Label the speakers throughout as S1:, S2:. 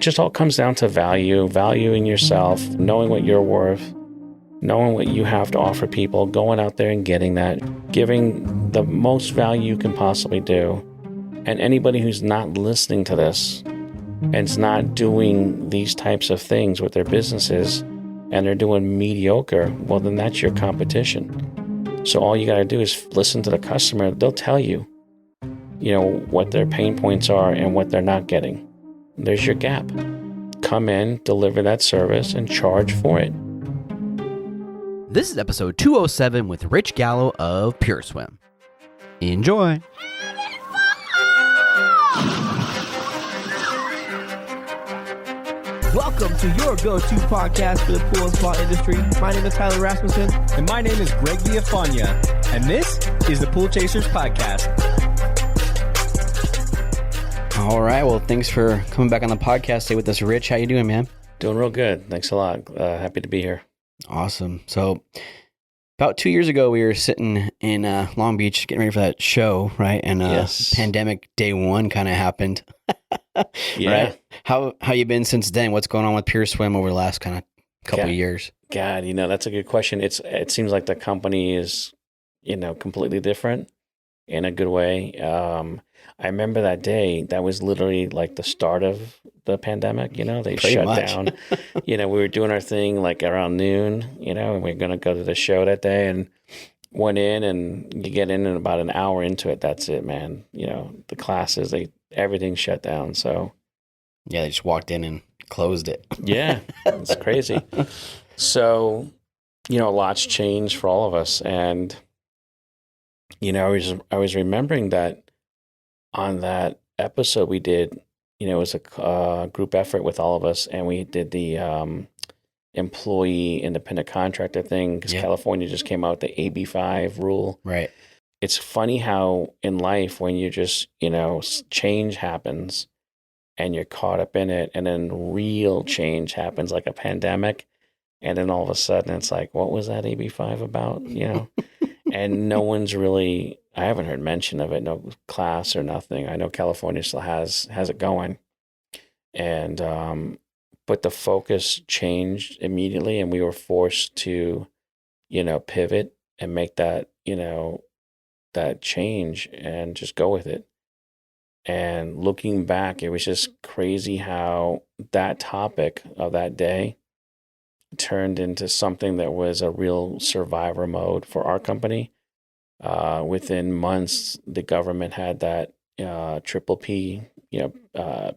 S1: just all comes down to valuing yourself, knowing what you're worth, knowing what you have to offer people, going out there and getting that, giving the most value you can possibly do. And anybody who's not listening to this and is not doing these types of things with their businesses and they're doing mediocre, well, then that's your competition. So all you got to do is listen to the customer. They'll tell you, what their pain points are and what they're not getting. There's your gap. Come in, deliver that service, and charge for it.
S2: This is episode 207 with Rich Gallo of Pure Swim. Enjoy.
S3: Welcome to your go-to podcast for the pool and spa industry. My name is Tyler Rasmussen.
S4: And my name is Greg Villafania. And this is the Pool Chasers Podcast.
S2: All right. Well, thanks for coming back on the podcast today with us, Rich. How you doing, man?
S1: Doing real good. Thanks a lot. Happy to be here.
S2: Awesome. So about 2 years ago, we were sitting in Long Beach getting ready for that show, right? And
S1: Yes.
S2: Pandemic day one kind of happened.
S1: Yeah.
S2: Right? How you been since then? What's going on with Pure Swim over the last kind of couple of years?
S1: God, that's a good question. It seems like the company is, completely different in a good way. I remember that day. That was literally like the start of the pandemic. They
S2: Pretty
S1: shut
S2: much.
S1: down. We were doing our thing like around noon. And we are going to go to the show that day and went in, and you get in and about an hour into it. That's it, man. The classes, everything shut down. So
S2: Yeah, they just walked in and closed it.
S1: yeah, it's crazy. So, a lot's changed for all of us. And, I was remembering that on that episode we did, it was a group effort with all of us, and we did the employee independent contractor thing because
S2: Yeah.
S1: California just came out with the AB5 rule.
S2: Right.
S1: It's funny how in life when you just, change happens and you're caught up in it, and then real change happens like a pandemic. And then all of a sudden it's like, what was that AB5 about? And no one's really, I haven't heard mention of it, no class or nothing. I know California still has it going. And, but the focus changed immediately, and we were forced to, pivot and make that, that change and just go with it. And looking back, it was just crazy how that topic of that day turned into something that was a real survivor mode for our company. Within months, the government had that triple P,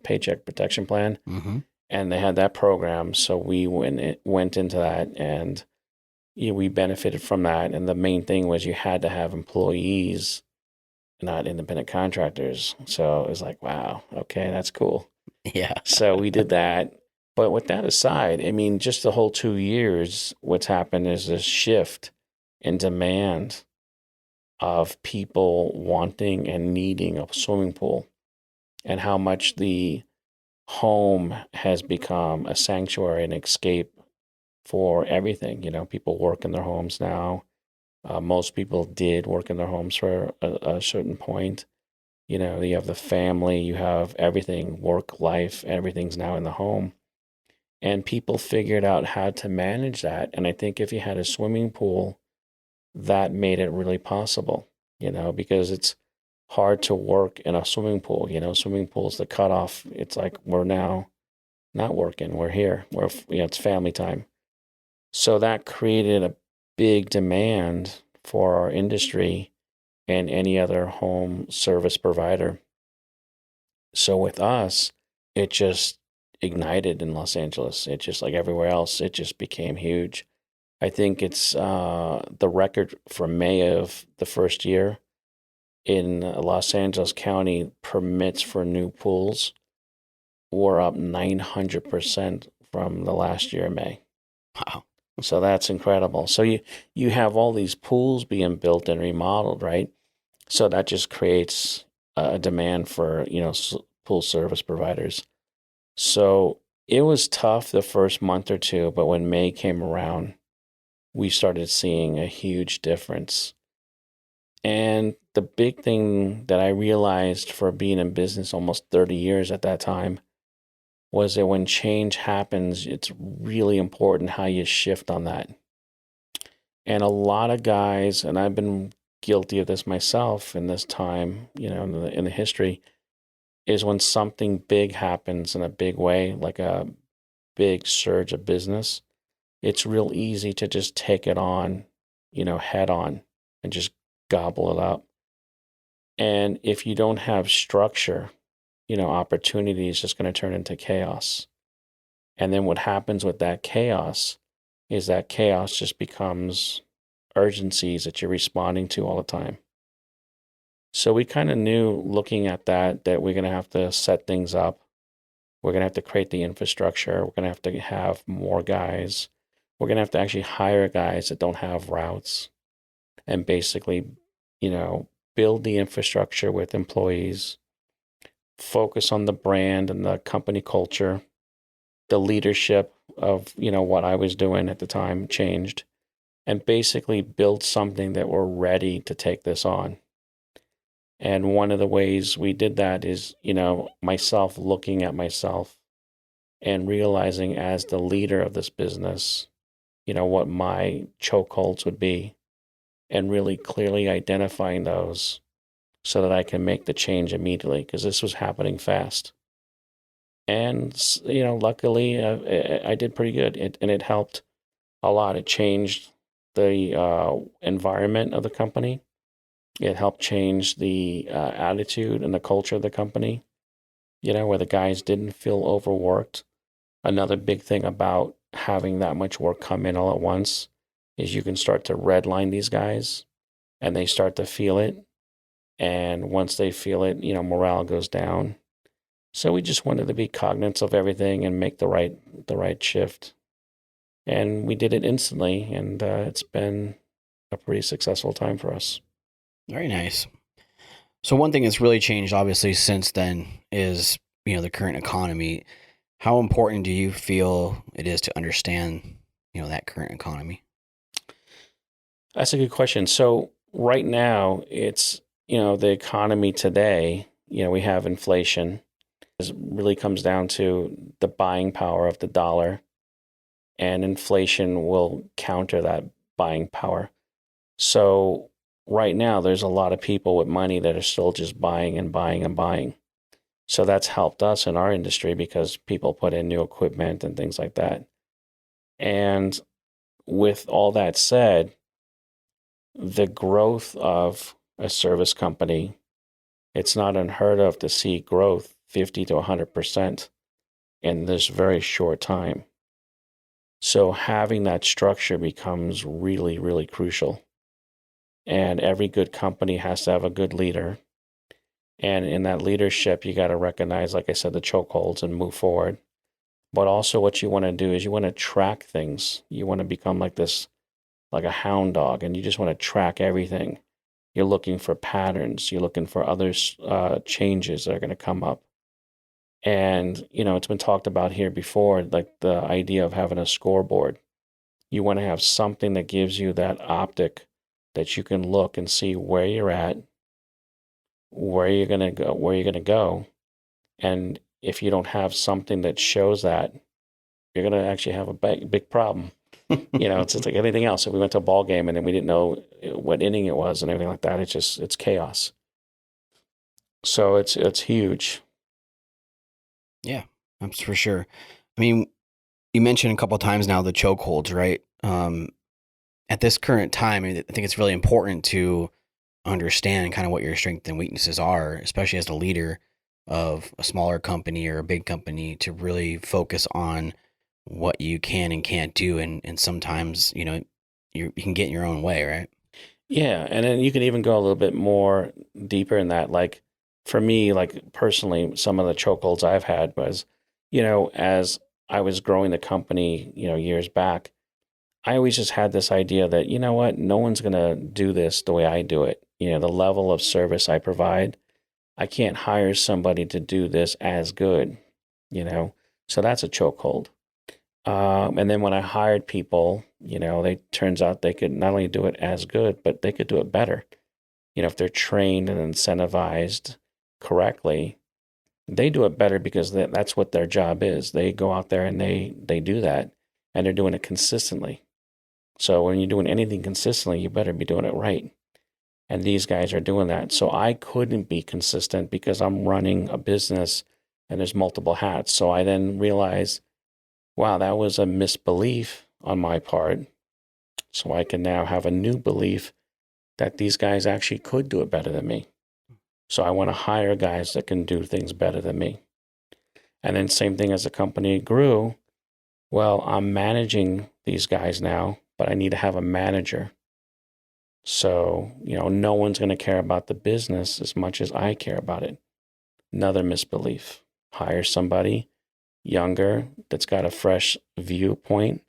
S1: paycheck protection plan,
S2: Mm-hmm.
S1: and they had that program. So we went into that, and we benefited from that. And the main thing was you had to have employees, not independent contractors. So it was like, wow, okay, that's cool.
S2: Yeah.
S1: So we did that. But with that aside, just the whole 2 years, what's happened is this shift in demand of people wanting and needing a swimming pool, and how much the home has become a sanctuary and escape for everything. People work in their homes now. Most people did work in their homes for a certain point. You have the family, you have everything, work, life, everything's now in the home. And people figured out how to manage that. And I think if you had a swimming pool, that made it really possible, because it's hard to work in a swimming pool. Swimming pools, the cutoff, it's like we're now not working. We're here. It's family time. So that created a big demand for our industry and any other home service provider. So with us, it just ignited in Los Angeles. It just, like everywhere else, it just became huge. I think it's the record for May of the first year in Los Angeles County, permits for new pools were up 900% from the last year in May.
S2: Wow.
S1: So that's incredible. So you have all these pools being built and remodeled, right? So that just creates a demand for, pool service providers. So it was tough the first month or two, but when May came around, we started seeing a huge difference. And the big thing that I realized for being in business almost 30 years at that time was that when change happens, it's really important how you shift on that. And a lot of guys, and I've been guilty of this myself in this time, in the history, is when something big happens in a big way, like a big surge of business, it's real easy to just take it on, head on and just gobble it up. And if you don't have structure, opportunity is just going to turn into chaos. And then what happens with that chaos is that chaos just becomes urgencies that you're responding to all the time. So we kind of knew looking at that we're going to have to set things up. We're going to have to create the infrastructure. We're going to have more guys. We're going to have to actually hire guys that don't have routes and basically, build the infrastructure with employees, focus on the brand and the company culture. The leadership of, what I was doing at the time changed, and basically build something that we're ready to take this on. And one of the ways we did that is, myself looking at myself and realizing as the leader of this business, what my chokeholds would be, and really clearly identifying those so that I can make the change immediately, because this was happening fast. And, luckily I did pretty good. It helped a lot. It changed the environment of the company. It helped change the attitude and the culture of the company, where the guys didn't feel overworked. Another big thing about having that much work come in all at once is you can start to redline these guys and they start to feel it. And once they feel it, morale goes down. So we just wanted to be cognizant of everything and make the right shift. And we did it instantly, and it's been a pretty successful time for us.
S2: Very nice. So one thing that's really changed, obviously, since then is, the current economy. How important do you feel it is to understand, that current economy?
S1: That's a good question. So right now, it's, the economy today, we have inflation. It really comes down to the buying power of the dollar, and inflation will counter that buying power. So right now, there's a lot of people with money that are still just buying and buying and buying. So that's helped us in our industry because people put in new equipment and things like that. And with all that said, the growth of a service company, it's not unheard of to see growth 50 to 100% in this very short time. So having that structure becomes really, really crucial. And every good company has to have a good leader. And in that leadership, you got to recognize, like I said, the chokeholds and move forward. But also what you want to do is you want to track things. You want to become like a hound dog, and you just want to track everything. You're looking for patterns. You're looking for other changes that are going to come up. And, it's been talked about here before, like the idea of having a scoreboard. You want to have something that gives you that optic that you can look and see where you're at, where you're going to go. And if you don't have something that shows that, you're going to actually have a big problem. It's just like anything else. If we went to a ball game and then we didn't know what inning it was and everything like that, it's chaos. So it's huge.
S2: Yeah, that's for sure. I mean, you mentioned a couple of times now the chokeholds, right? At this current time, I think it's really important to understand kind of what your strengths and weaknesses are, especially as a leader of a smaller company or a big company, to really focus on what you can and can't do. And sometimes, you can get in your own way, right?
S1: Yeah. And then you can even go a little bit more deeper in that. Like for me, like personally, some of the chokeholds I've had was, as I was growing the company, years back, I always just had this idea that, no one's going to do this the way I do it. The level of service I provide, I can't hire somebody to do this as good, so that's a chokehold. And then when I hired people, they turns out they could not only do it as good, but they could do it better. If they're trained and incentivized correctly, They do it better because that's what their job is. They go out there and they do that, and they're doing it consistently. So when you're doing anything consistently, you better be doing it right. And these guys are doing that. So I couldn't be consistent because I'm running a business and there's multiple hats. So I then realized, wow, that was a misbelief on my part. So I can now have a new belief that these guys actually could do it better than me. So I want to hire guys that can do things better than me. And then same thing as the company grew. Well, I'm managing these guys now, but I need to have a manager. So, no one's going to care about the business as much as I care about it. Another misbelief. Hire somebody younger that's got a fresh viewpoint,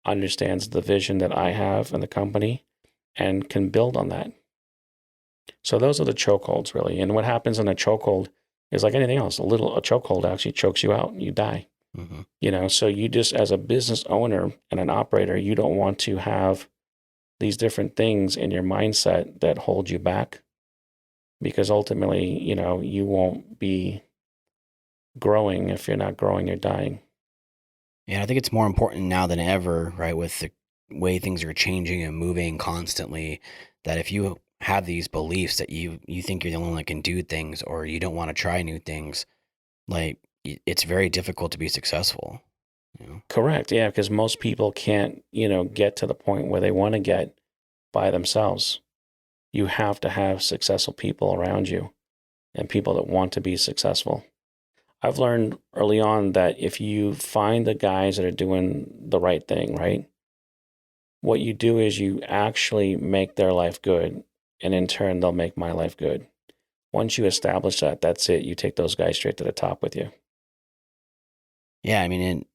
S1: understands the vision that I have in the company, and can build on that. So those are the chokeholds, really. And what happens in a chokehold is like anything else. A chokehold actually chokes you out and you die. Mm-hmm. So you just, as a business owner and an operator, you don't want to have these different things in your mindset that hold you back, because ultimately, you won't be growing. If you're not growing, you're dying.
S2: Yeah, I think it's more important now than ever, right, with the way things are changing and moving constantly, that if you have these beliefs that you think you're the only one that can do things, or you don't want to try new things, like, it's very difficult to be successful.
S1: Correct. Yeah, because most people can't, get to the point where they want to get by themselves. You have to have successful people around you and people that want to be successful. I've learned early on that if you find the guys that are doing the right thing, right, what you do is you actually make their life good, and in turn, they'll make my life good. Once you establish that, that's it. You take those guys straight to the top with you.
S2: Yeah, I mean,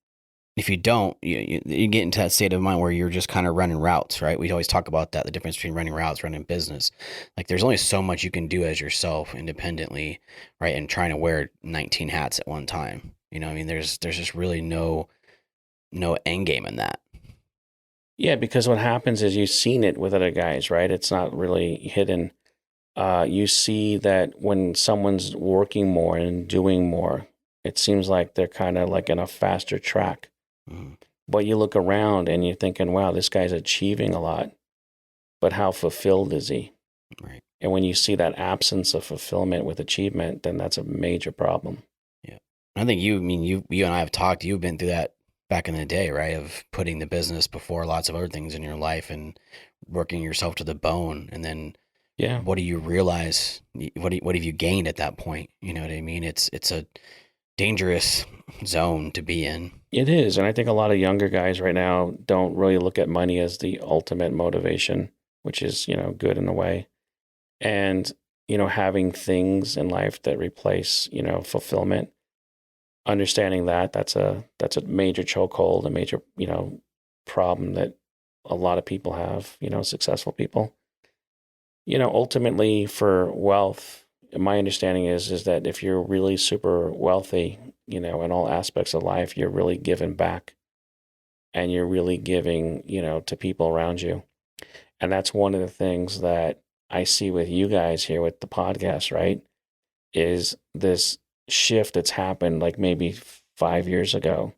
S2: if you don't, you get into that state of mind where you're just kind of running routes, right? We always talk about that, the difference between running routes, running business. Like, there's only so much you can do as yourself independently, right? And trying to wear 19 hats at one time. I mean, there's just really no end game in that.
S1: Yeah, because what happens is you've seen it with other guys, right? It's not really hidden. You see that when someone's working more and doing more, it seems like they're kind of like in a faster track. Mm. But you look around and you're thinking, wow, this guy's achieving a lot, but how fulfilled is he?
S2: Right.
S1: And when you see that absence of fulfillment with achievement, then that's a major problem.
S2: Yeah. I think you and I have talked, you've been through that back in the day, right? Of putting the business before lots of other things in your life and working yourself to the bone. And then,
S1: yeah,
S2: what do you realize? What have you gained at that point? You know what I mean? It's a dangerous zone to be in.
S1: It is. And I think a lot of younger guys right now don't really look at money as the ultimate motivation, which is, good in a way. And, having things in life that replace, fulfillment, understanding that's a major chokehold, a major, problem that a lot of people have, successful people. Ultimately for wealth, my understanding is that if you're really super wealthy, in all aspects of life, you're really giving back, and you're really giving, to people around you. And that's one of the things that I see with you guys here with the podcast, right? Is this shift that's happened like maybe 5 years ago,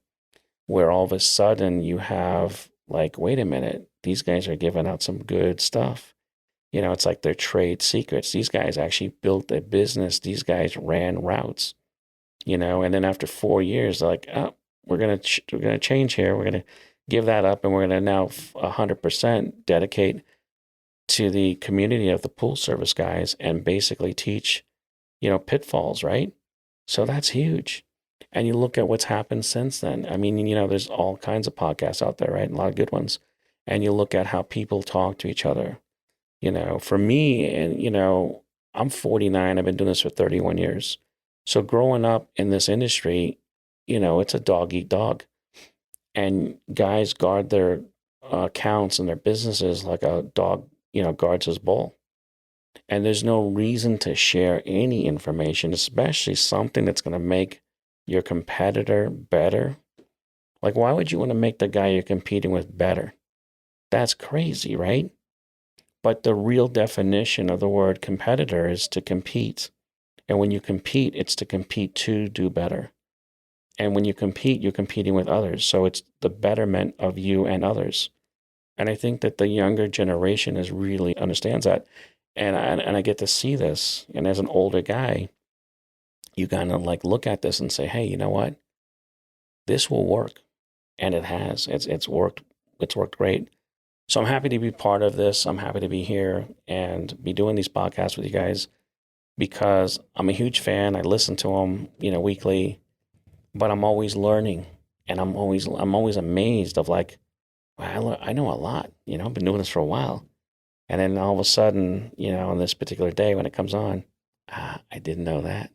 S1: where all of a sudden you have like, wait a minute, these guys are giving out some good stuff. It's like their trade secrets. These guys actually built a business. These guys ran routes, and then after 4 years, they're like, oh, we're going to change here. We're going to give that up, and we're going to now 100% dedicate to the community of the pool service guys and basically teach, pitfalls, right? So that's huge. And you look at what's happened since then. I mean, there's all kinds of podcasts out there, right? A lot of good ones. And you look at how people talk to each other. For me, and, I'm 49. I've been doing this for 31 years. So growing up in this industry, it's a dog eat dog. And guys guard their accounts and their businesses like a dog, guards his bowl. And there's no reason to share any information, especially something that's going to make your competitor better. Like, why would you want to make the guy you're competing with better? That's crazy, right? But the real definition of the word competitor is to compete. And when you compete, it's to compete to do better. And when you compete, you're competing with others. So it's the betterment of you and others. And I think that the younger generation is really understands that. And I get to see this. And as an older guy, you kind of like look at this and say, hey, you know what? This will work. And it has. It's worked. It's worked great. So I'm happy to be part of this. I'm happy to be here and be doing these podcasts with you guys because I'm a huge fan. I listen to them, weekly, but I'm always learning, and I'm always amazed of like, wow, I know a lot. I've been doing this for a while, and then all of a sudden, on this particular day when it comes on, I didn't know that,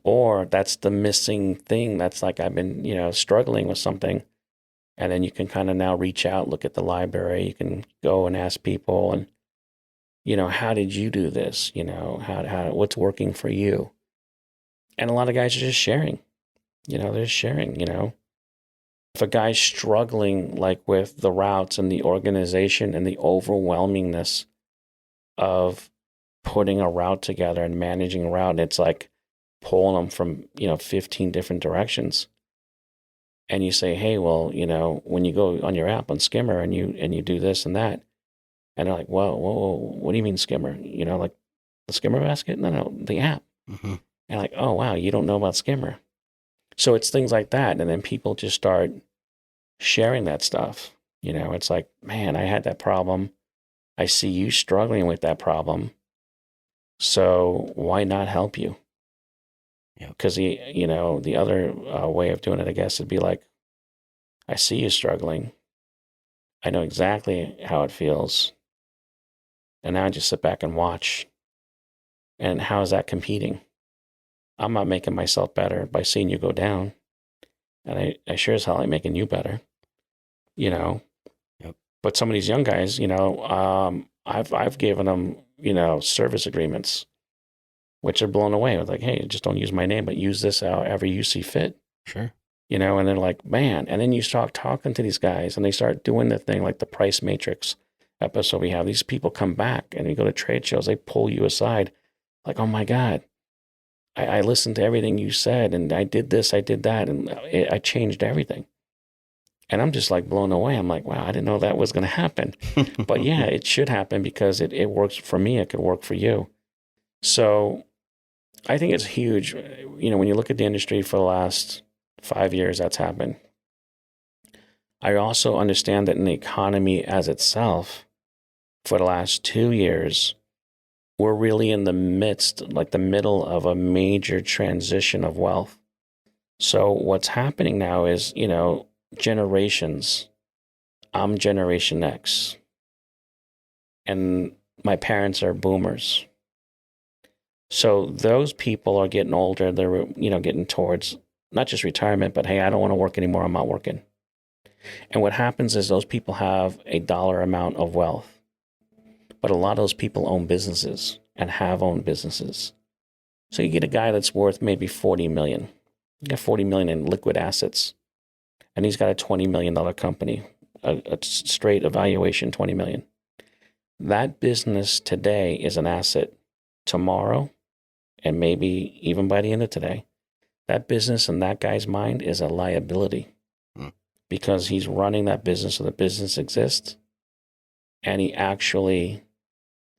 S1: or that's the missing thing. That's like I've been, struggling with something. And then you can kind of now reach out, look at the library. You can go and ask people, and how did you do this? How what's working for you? And a lot of guys are just sharing. They're just sharing. If a guy's struggling like with the routes and the organization and the overwhelmingness of putting a route together and managing a route, and it's like pulling them from 15 different directions. And you say, hey, well, when you go on your app on Skimmer and you do this and that, and they're like, whoa, what do you mean Skimmer? Like the Skimmer basket? No, the app. Mm-hmm. And like, oh, wow, you don't know about Skimmer. So it's things like that. And then people just start sharing that stuff. It's like, man, I had that problem. I see you struggling with that problem. So why not help you? Because the other way of doing it, I guess, would be like, I see you struggling. I know exactly how it feels. And now I just sit back and watch. And how is that competing? I'm not making myself better by seeing you go down. And I sure as hell ain't making you better. Yep. But some of these young guys, I've given them, service agreements, which are blown away with like, hey, just don't use my name, but use this however you see fit.
S2: Sure.
S1: And they're like, man. And then you start talking to these guys and they start doing the thing like the price matrix episode we have. These people come back and you go to trade shows, they pull you aside like, oh my God, I listened to everything you said and I did this, I did that, and I changed everything. And I'm just like blown away. I'm like, wow, I didn't know that was going to happen. But yeah, it should happen because it works for me. It could work for you. So I think it's huge. When you look at the industry for the last 5 years, that's happened. I also understand that in the economy as itself, for the last 2 years, we're really in the midst, like the middle of a major transition of wealth. So what's happening now is, generations. I'm Generation X. And my parents are boomers. So those people are getting older. They're, getting towards not just retirement, but hey, I don't want to work anymore. I'm not working. And what happens is those people have a dollar amount of wealth. But a lot of those people own businesses and have owned businesses. So you get a guy that's worth maybe 40 million. You got 40 million in liquid assets. And he's got a $20 million company, a straight evaluation, 20 million. That business today is an asset. Tomorrow, and maybe even by the end of today, that business in that guy's mind is a liability because he's running that business so the business exists and he actually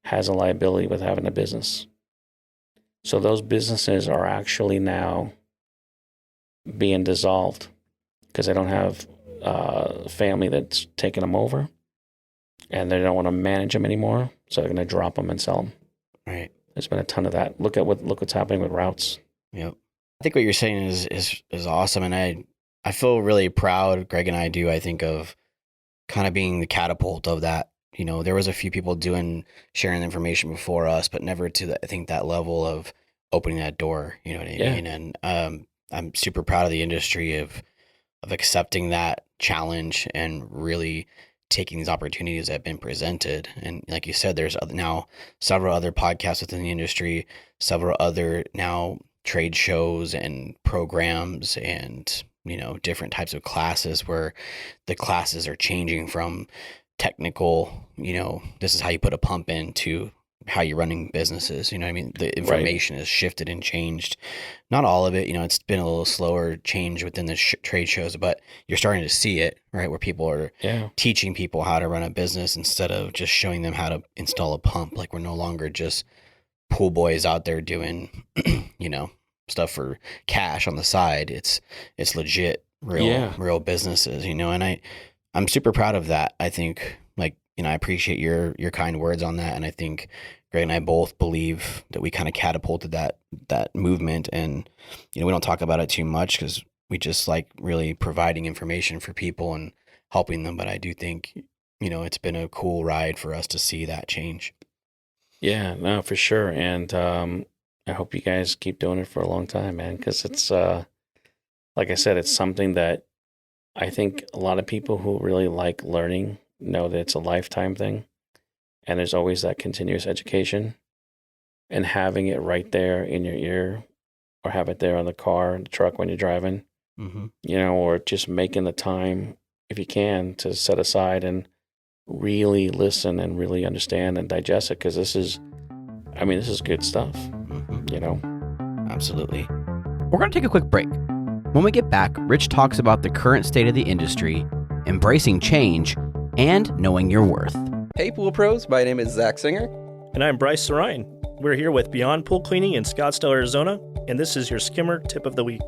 S1: has a liability with having a business. So those businesses are actually now being dissolved because they don't have a family that's taking them over and they don't want to manage them anymore. So they're going to drop them and sell them.
S2: Right.
S1: There's been a ton of that. Look what's happening with routes.
S2: Yep. I think what you're saying is awesome. And I feel really proud, Greg and I do, I think, of kind of being the catapult of that. There was a few people sharing the information before us, but never to I think that level of opening that door, you know what I mean? And I'm super proud of the industry of accepting that challenge and really taking these opportunities that have been presented. And like you said, there's now several other podcasts within the industry, several other now trade shows and programs and, different types of classes where the classes are changing from technical, this is how you put a pump in to, how you're running businesses. You know what I mean? The information has shifted and changed. Not all of it, you know, it's been a little slower change within the trade shows, but you're starting to see it, right? Where people are teaching people how to run a business instead of just showing them how to install a pump. Like we're no longer just pool boys out there doing, you know, stuff for cash on the side. It's legit, real businesses, you know, and I'm super proud of that. I think, like, you know, I appreciate your kind words on that. And I think Greg and I both believe that we kind of catapulted that movement. And, you know, we don't talk about it too much because we just like really providing information for people and helping them. But I do think, you know, it's been a cool ride for us to see that change.
S1: Yeah, no, for sure. And I hope you guys keep doing it for a long time, man, because it's, like I said, it's something that I think a lot of people who really like learning know that it's a lifetime thing. And there's always that continuous education, and having it right there in your ear, or have it there on the car, the truck when you're driving, you know, or just making the time, if you can, to set aside and really listen and really understand and digest it. Because this is good stuff, you know?
S2: Absolutely. We're going to take a quick break. When we get back, Rich talks about the current state of the industry, embracing change, and knowing your worth.
S5: Hey Pool Pros, my name is Zach Singer.
S6: And I'm Bryce Sarine. We're here with Beyond Pool Cleaning in Scottsdale, Arizona, and this is your Skimmer Tip of the Week.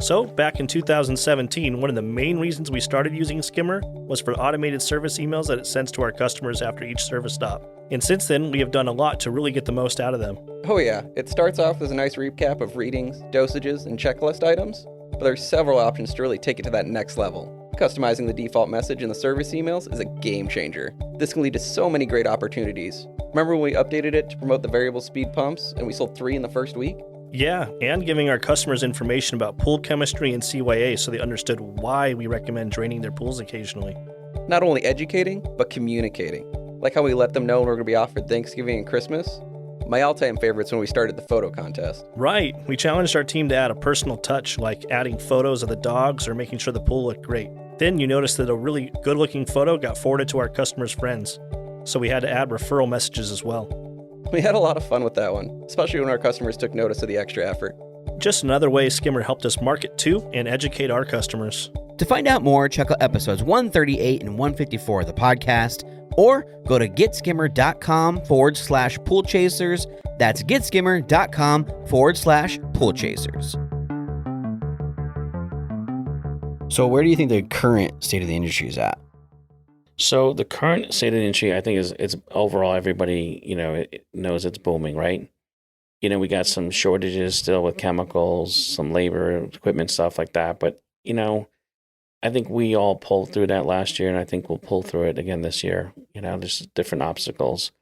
S6: So, back in 2017, one of the main reasons we started using Skimmer was for automated service emails that it sends to our customers after each service stop. And since then, we have done a lot to really get the most out of them.
S5: Oh yeah, it starts off as a nice recap of readings, dosages, and checklist items, but there are several options to really take it to that next level. Customizing the default message in the service emails is a game changer. This can lead to so many great opportunities. Remember when we updated it to promote the variable speed pumps and we sold 3 in the first week?
S6: Yeah, and giving our customers information about pool chemistry and CYA so they understood why we recommend draining their pools occasionally.
S5: Not only educating, but communicating. Like how we let them know when we're going to be off for Thanksgiving and Christmas. My all-time favorite's when we started the photo contest.
S6: Right. We challenged our team to add a personal touch, like adding photos of the dogs or making sure the pool looked great. Then you noticed that a really good-looking photo got forwarded to our customers' friends. So we had to add referral messages as well.
S5: We had a lot of fun with that one, especially when our customers took notice of the extra effort.
S6: Just another way Skimmer helped us market to and educate our customers.
S2: To find out more, check out episodes 138 and 154 of the podcast, or go to getskimmer.com/pool chasers. That's getskimmer.com/pool chasers. So where do you think the current state of the industry is at?
S1: So the current state of the industry, I think, is it's overall everybody, you know, it knows it's booming, right? You know, we got some shortages still with chemicals, some labor, equipment, stuff like that. But, you know, I think we all pulled through that last year, and I think we'll pull through it again this year. You know, there's different obstacles.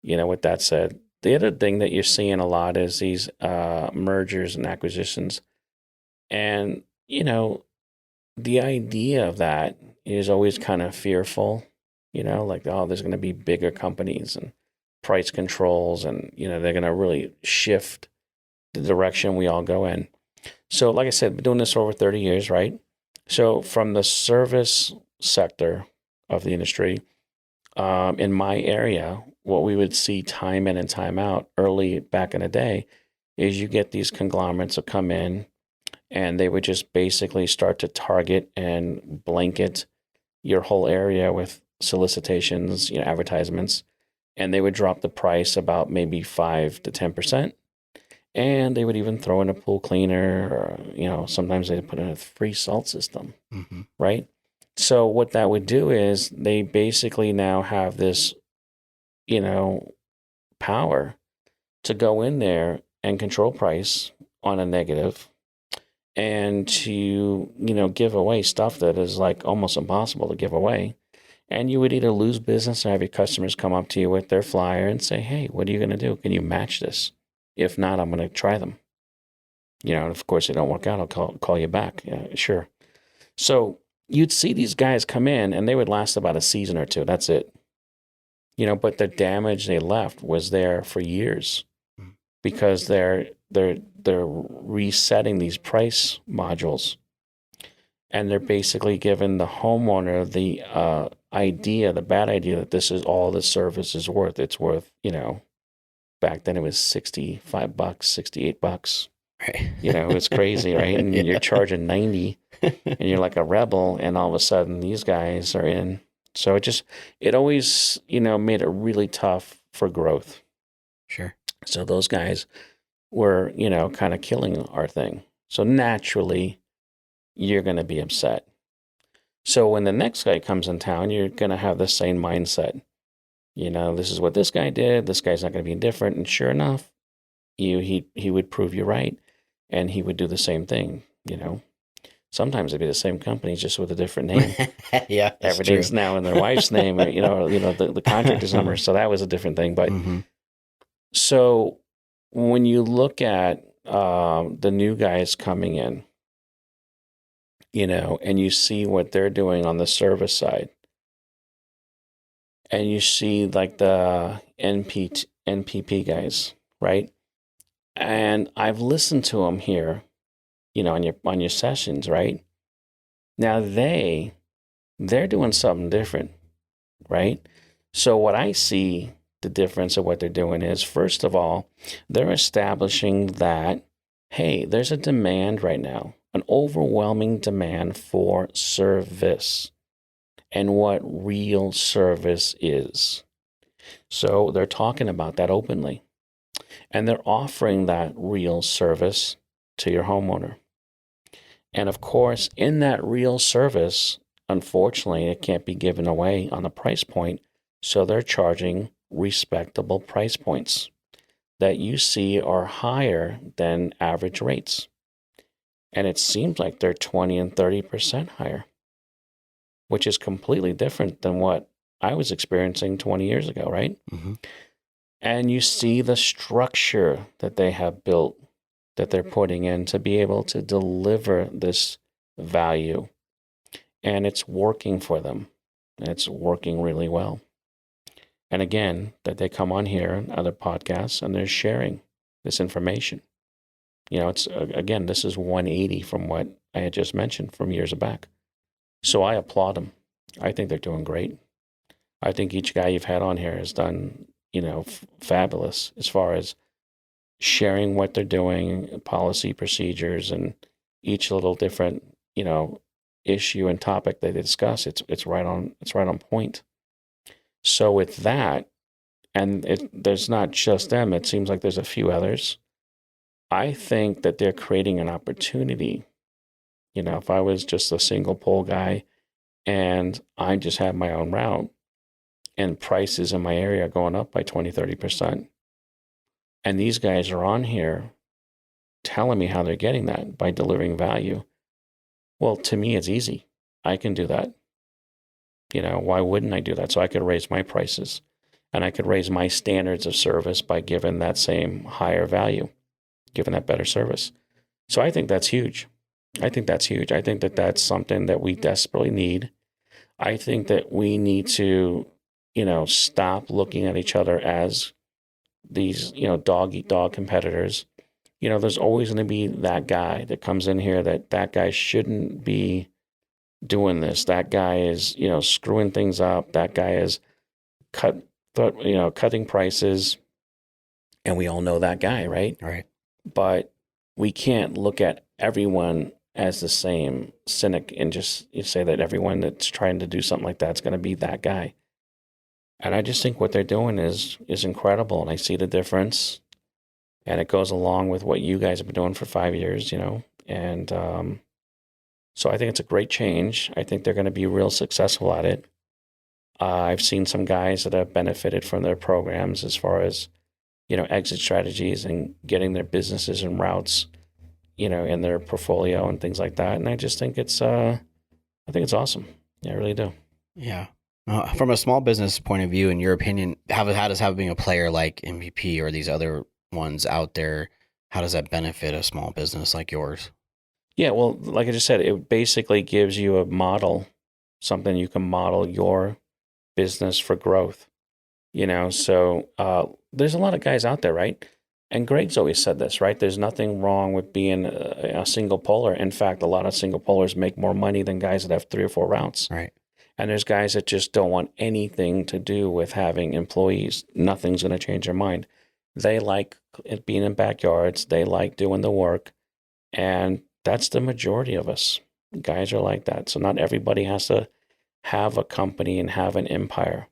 S1: You know, with that said, the other thing that you're seeing a lot is these mergers and acquisitions. And, you know, the idea of that is always kind of fearful, you know, like, oh, there's going to be bigger companies and price controls, and, you know, they're going to really shift the direction we all go in. So, like I said, I've been doing this for over 30 years, right? So from the service sector of the industry, in my area, what we would see time in and time out early back in the day is you get these conglomerates that come in, and they would just basically start to target and blanket your whole area with solicitations, you know, advertisements, and they would drop the price about maybe 5 to 10%. And they would even throw in a pool cleaner, or, you know, sometimes they'd put in a free salt system, right? So what that would do is they basically now have this, you know, power to go in there and control price on a negative, and to, you know, give away stuff that is like almost impossible to give away. And you would either lose business or have your customers come up to you with their flyer and say, hey, what are you going to do? Can you match this? If not, I'm going to try them. You know, and of course, they don't work out, I'll call you back. Yeah, sure. So you'd see these guys come in, and they would last about a season or two. That's it. You know, but the damage they left was there for years, because they're resetting these price modules. and they're basically giving the homeowner the bad idea that this is all the service is worth. It's worth, back then it was $65, $68.
S2: Right.
S1: It's crazy, right? And
S2: Yeah.
S1: you're charging 90 and you're like a rebel, and all of a sudden these guys are in. So it always, made it really tough for growth.
S2: Sure.
S1: So those guys were, kind of killing our thing. So naturally, you're going to be upset. So when the next guy comes in town, you're going to have the same mindset. This is what this guy did. This guy's not going to be different. And sure enough, he would prove you right, and he would do the same thing. Sometimes it'd be the same company, just with a different name.
S2: Yeah,
S1: Everything's
S2: true.
S1: now in their wife's name, or, the contractor's number. So that was a different thing. But so when you look at the new guys coming in, and you see what they're doing on the service side, and you see like the NPP guys, right? And I've listened to them here, on your sessions, right? Now they're doing something different, right? So what I see the difference of what they're doing is, first of all, they're establishing that, hey, there's a demand right now, an overwhelming demand for service and what real service is. So they're talking about that openly, and they're offering that real service to your homeowner. And of course, in that real service, unfortunately, it can't be given away on a price point. So they're charging respectable price points that you see are higher than average rates. And it seems like they're 20 and 30% higher, which is completely different than what I was experiencing 20 years ago, right?
S2: Mm-hmm.
S1: And you see the structure that they have built, that they're putting in to be able to deliver this value. And it's working for them. And it's working really well. And again, that they come on here and other podcasts and they're sharing this information. It's, again, this is 180 from what I had just mentioned from years back. So I applaud them. I think they're doing great. I think each guy you've had on here has done, fabulous as far as sharing what they're doing, policy procedures, and each little different, issue and topic they discuss. It's right on point. So with that, and there's not just them. It seems like there's a few others. I think that they're creating an opportunity. If I was just a single pole guy and I just had my own route, and prices in my area going up by 20, 30%. And these guys are on here telling me how they're getting that by delivering value. Well, to me, it's easy. I can do that. Why wouldn't I do that? So I could raise my prices, and I could raise my standards of service by giving that same higher value, giving that better service. So I think that's huge. I think that that's something that we desperately need. I think that we need to, stop looking at each other as these, dog eat dog competitors. There's always going to be that guy that comes in here that guy shouldn't be doing this. That guy is, screwing things up. That guy is cutting prices. And we all know that guy, right?
S2: Right.
S1: But we can't look at everyone as the same cynic and just say that everyone that's trying to do something like that's going to be that guy. And I just think what they're doing is incredible. And I see the difference. And it goes along with what you guys have been doing for 5 years, And so I think it's a great change. I think they're going to be real successful at it. I've seen some guys that have benefited from their programs as far as, exit strategies and getting their businesses and routes, in their portfolio and things like that. And I just think it's awesome. Yeah, I really do.
S2: Yeah. From a small business point of view, in your opinion, how does having a player like MVP or these other ones out there, how does that benefit a small business like yours?
S1: Yeah, well, like I just said, it basically gives you a model, something you can model your business for growth. So there's a lot of guys out there, right? and Greg's always said this, right? There's nothing wrong with being a single poler. In fact, a lot of single polers make more money than guys that have 3 or 4 routes.
S2: Right.
S1: And there's guys that just don't want anything to do with having employees. Nothing's going to change their mind. They like it being in backyards. They like doing the work. And that's the majority of us. Guys are like that. So not everybody has to have a company and have an empire.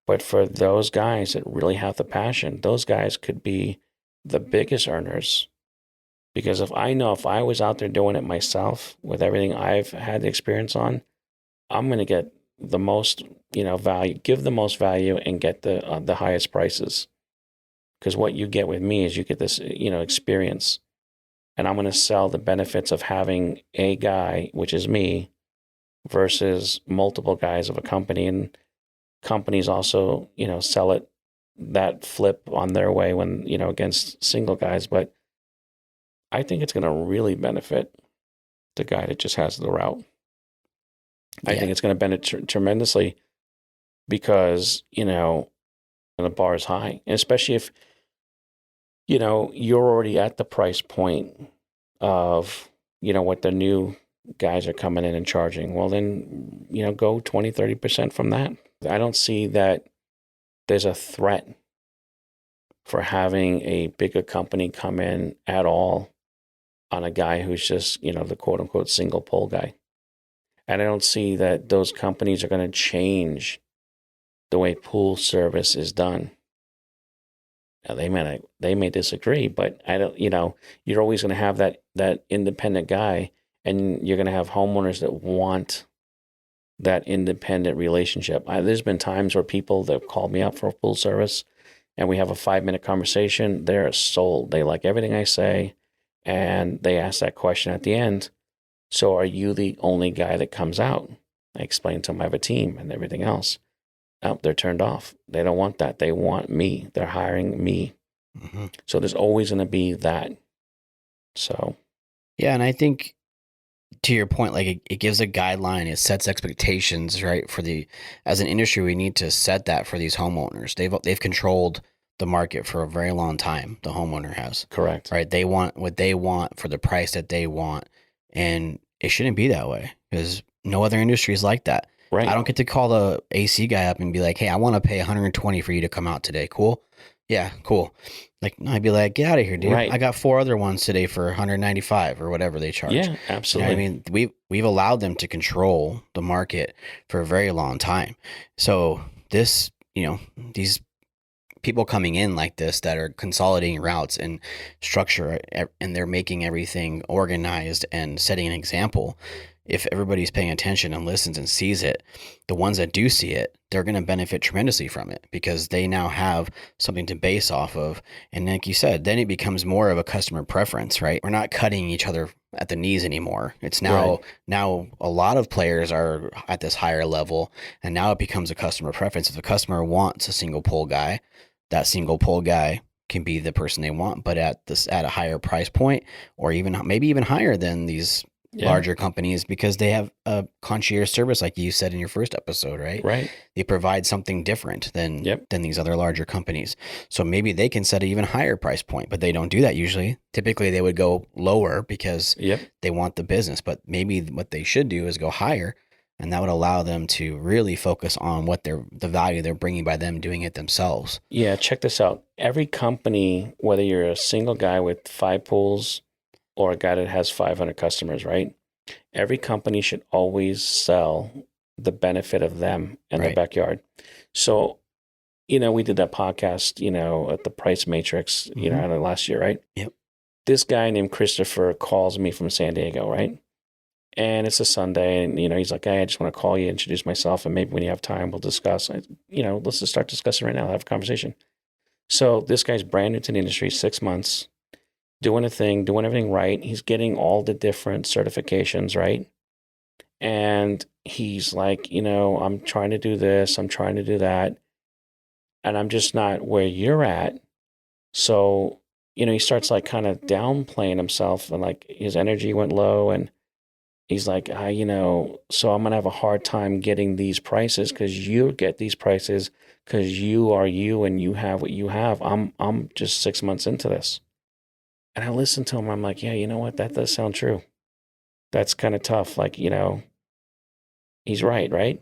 S1: But for those guys that really have the passion, those guys could be the biggest earners. Because if I was out there doing it myself with everything I've had the experience on, I'm going to get the most, value, give the most value and get the highest prices. Because what you get with me is you get this, experience. And I'm going to sell the benefits of having a guy, which is me, versus multiple guys of a company. And companies also, sell it, that flip on their way when, against single guys. But I think it's going to really benefit the guy that just has the route. I think it's going to benefit tremendously because, the bar is high. And especially if, you're already at the price point of, what the new guys are coming in and charging. Well, then, go 20, 30% from that. I don't see that there's a threat for having a bigger company come in at all on a guy who's just, the quote unquote single pole guy. And I don't see that those companies are going to change the way pool service is done. Now, they may disagree, but I don't, you're always going to have that independent guy, and you're going to have homeowners that want that independent relationship. There's been times where people that have called me up for a pool service and we have a 5-minute conversation. They're sold. They like everything I say. And they ask that question at the end. So are you the only guy that comes out? I explain to them I have a team and everything else. Oh, they're turned off. They don't want that. They want me. They're hiring me.
S2: Mm-hmm.
S1: So there's always going to be that. So.
S2: Yeah. And I think to your point, like it gives a guideline. It sets expectations, right? As an industry, we need to set that for these homeowners. They've controlled the market for a very long time. The homeowner has.
S1: Correct.
S2: Right. They want what they want for the price that they want. And it shouldn't be that way because no other industry is like that.
S1: Right.
S2: I don't get to call the AC guy up and be like, hey, I want to pay $120 for you to come out today. Cool. Yeah, cool. Like, no, I'd be like, get out of here, dude.
S1: Right.
S2: I got 4 other ones today for $195 or whatever they charge.
S1: Yeah, absolutely.
S2: You know what I mean, we've allowed them to control the market for a very long time. So this, these people coming in like this that are consolidating routes and structure, and they're making everything organized and setting an example. If everybody's paying attention and listens and sees it, the ones that do see it, they're going to benefit tremendously from it because they now have something to base off of. And like you said, then it becomes more of a customer preference, right? We're not cutting each other at the knees anymore. It's now a lot of players are at this higher level, and now it becomes a customer preference. If the customer wants a single pole guy, that single pole guy can be the person they want, but at a higher price point, or even maybe even higher than these larger companies, because they have a concierge service, like you said in your first episode, right?
S1: Right.
S2: They provide something different than these other larger companies. So maybe they can set an even higher price point, but they don't do that usually. Typically, they would go lower because they want the business. But maybe what they should do is go higher, and that would allow them to really focus on what the value they're bringing by them doing it themselves.
S1: Yeah, check this out. Every company, whether you're a single guy with 5 pools or a guy that has 500 customers, right? Every company should always sell the benefit of them in their backyard. So, we did that podcast, at the Price Matrix, last year, right?
S2: Yep.
S1: This guy named Christopher calls me from San Diego, right? And it's a Sunday, and, he's like, hey, I just want to call you, introduce myself, and maybe when you have time, we'll discuss. Let's just start discussing right now, have a conversation. So this guy's brand new to the industry, 6 months, doing everything right. He's getting all the different certifications, right? And he's like, I'm trying to do this, I'm trying to do that, and I'm just not where you're at. So, he starts like kind of downplaying himself, and like his energy went low, and he's like, so I'm going to have a hard time getting these prices because you get these prices because you are you and you have what you have. I'm just 6 months into this. And I listened to him. I'm like, yeah, you know what? That does sound true. That's kind of tough. Like, he's right?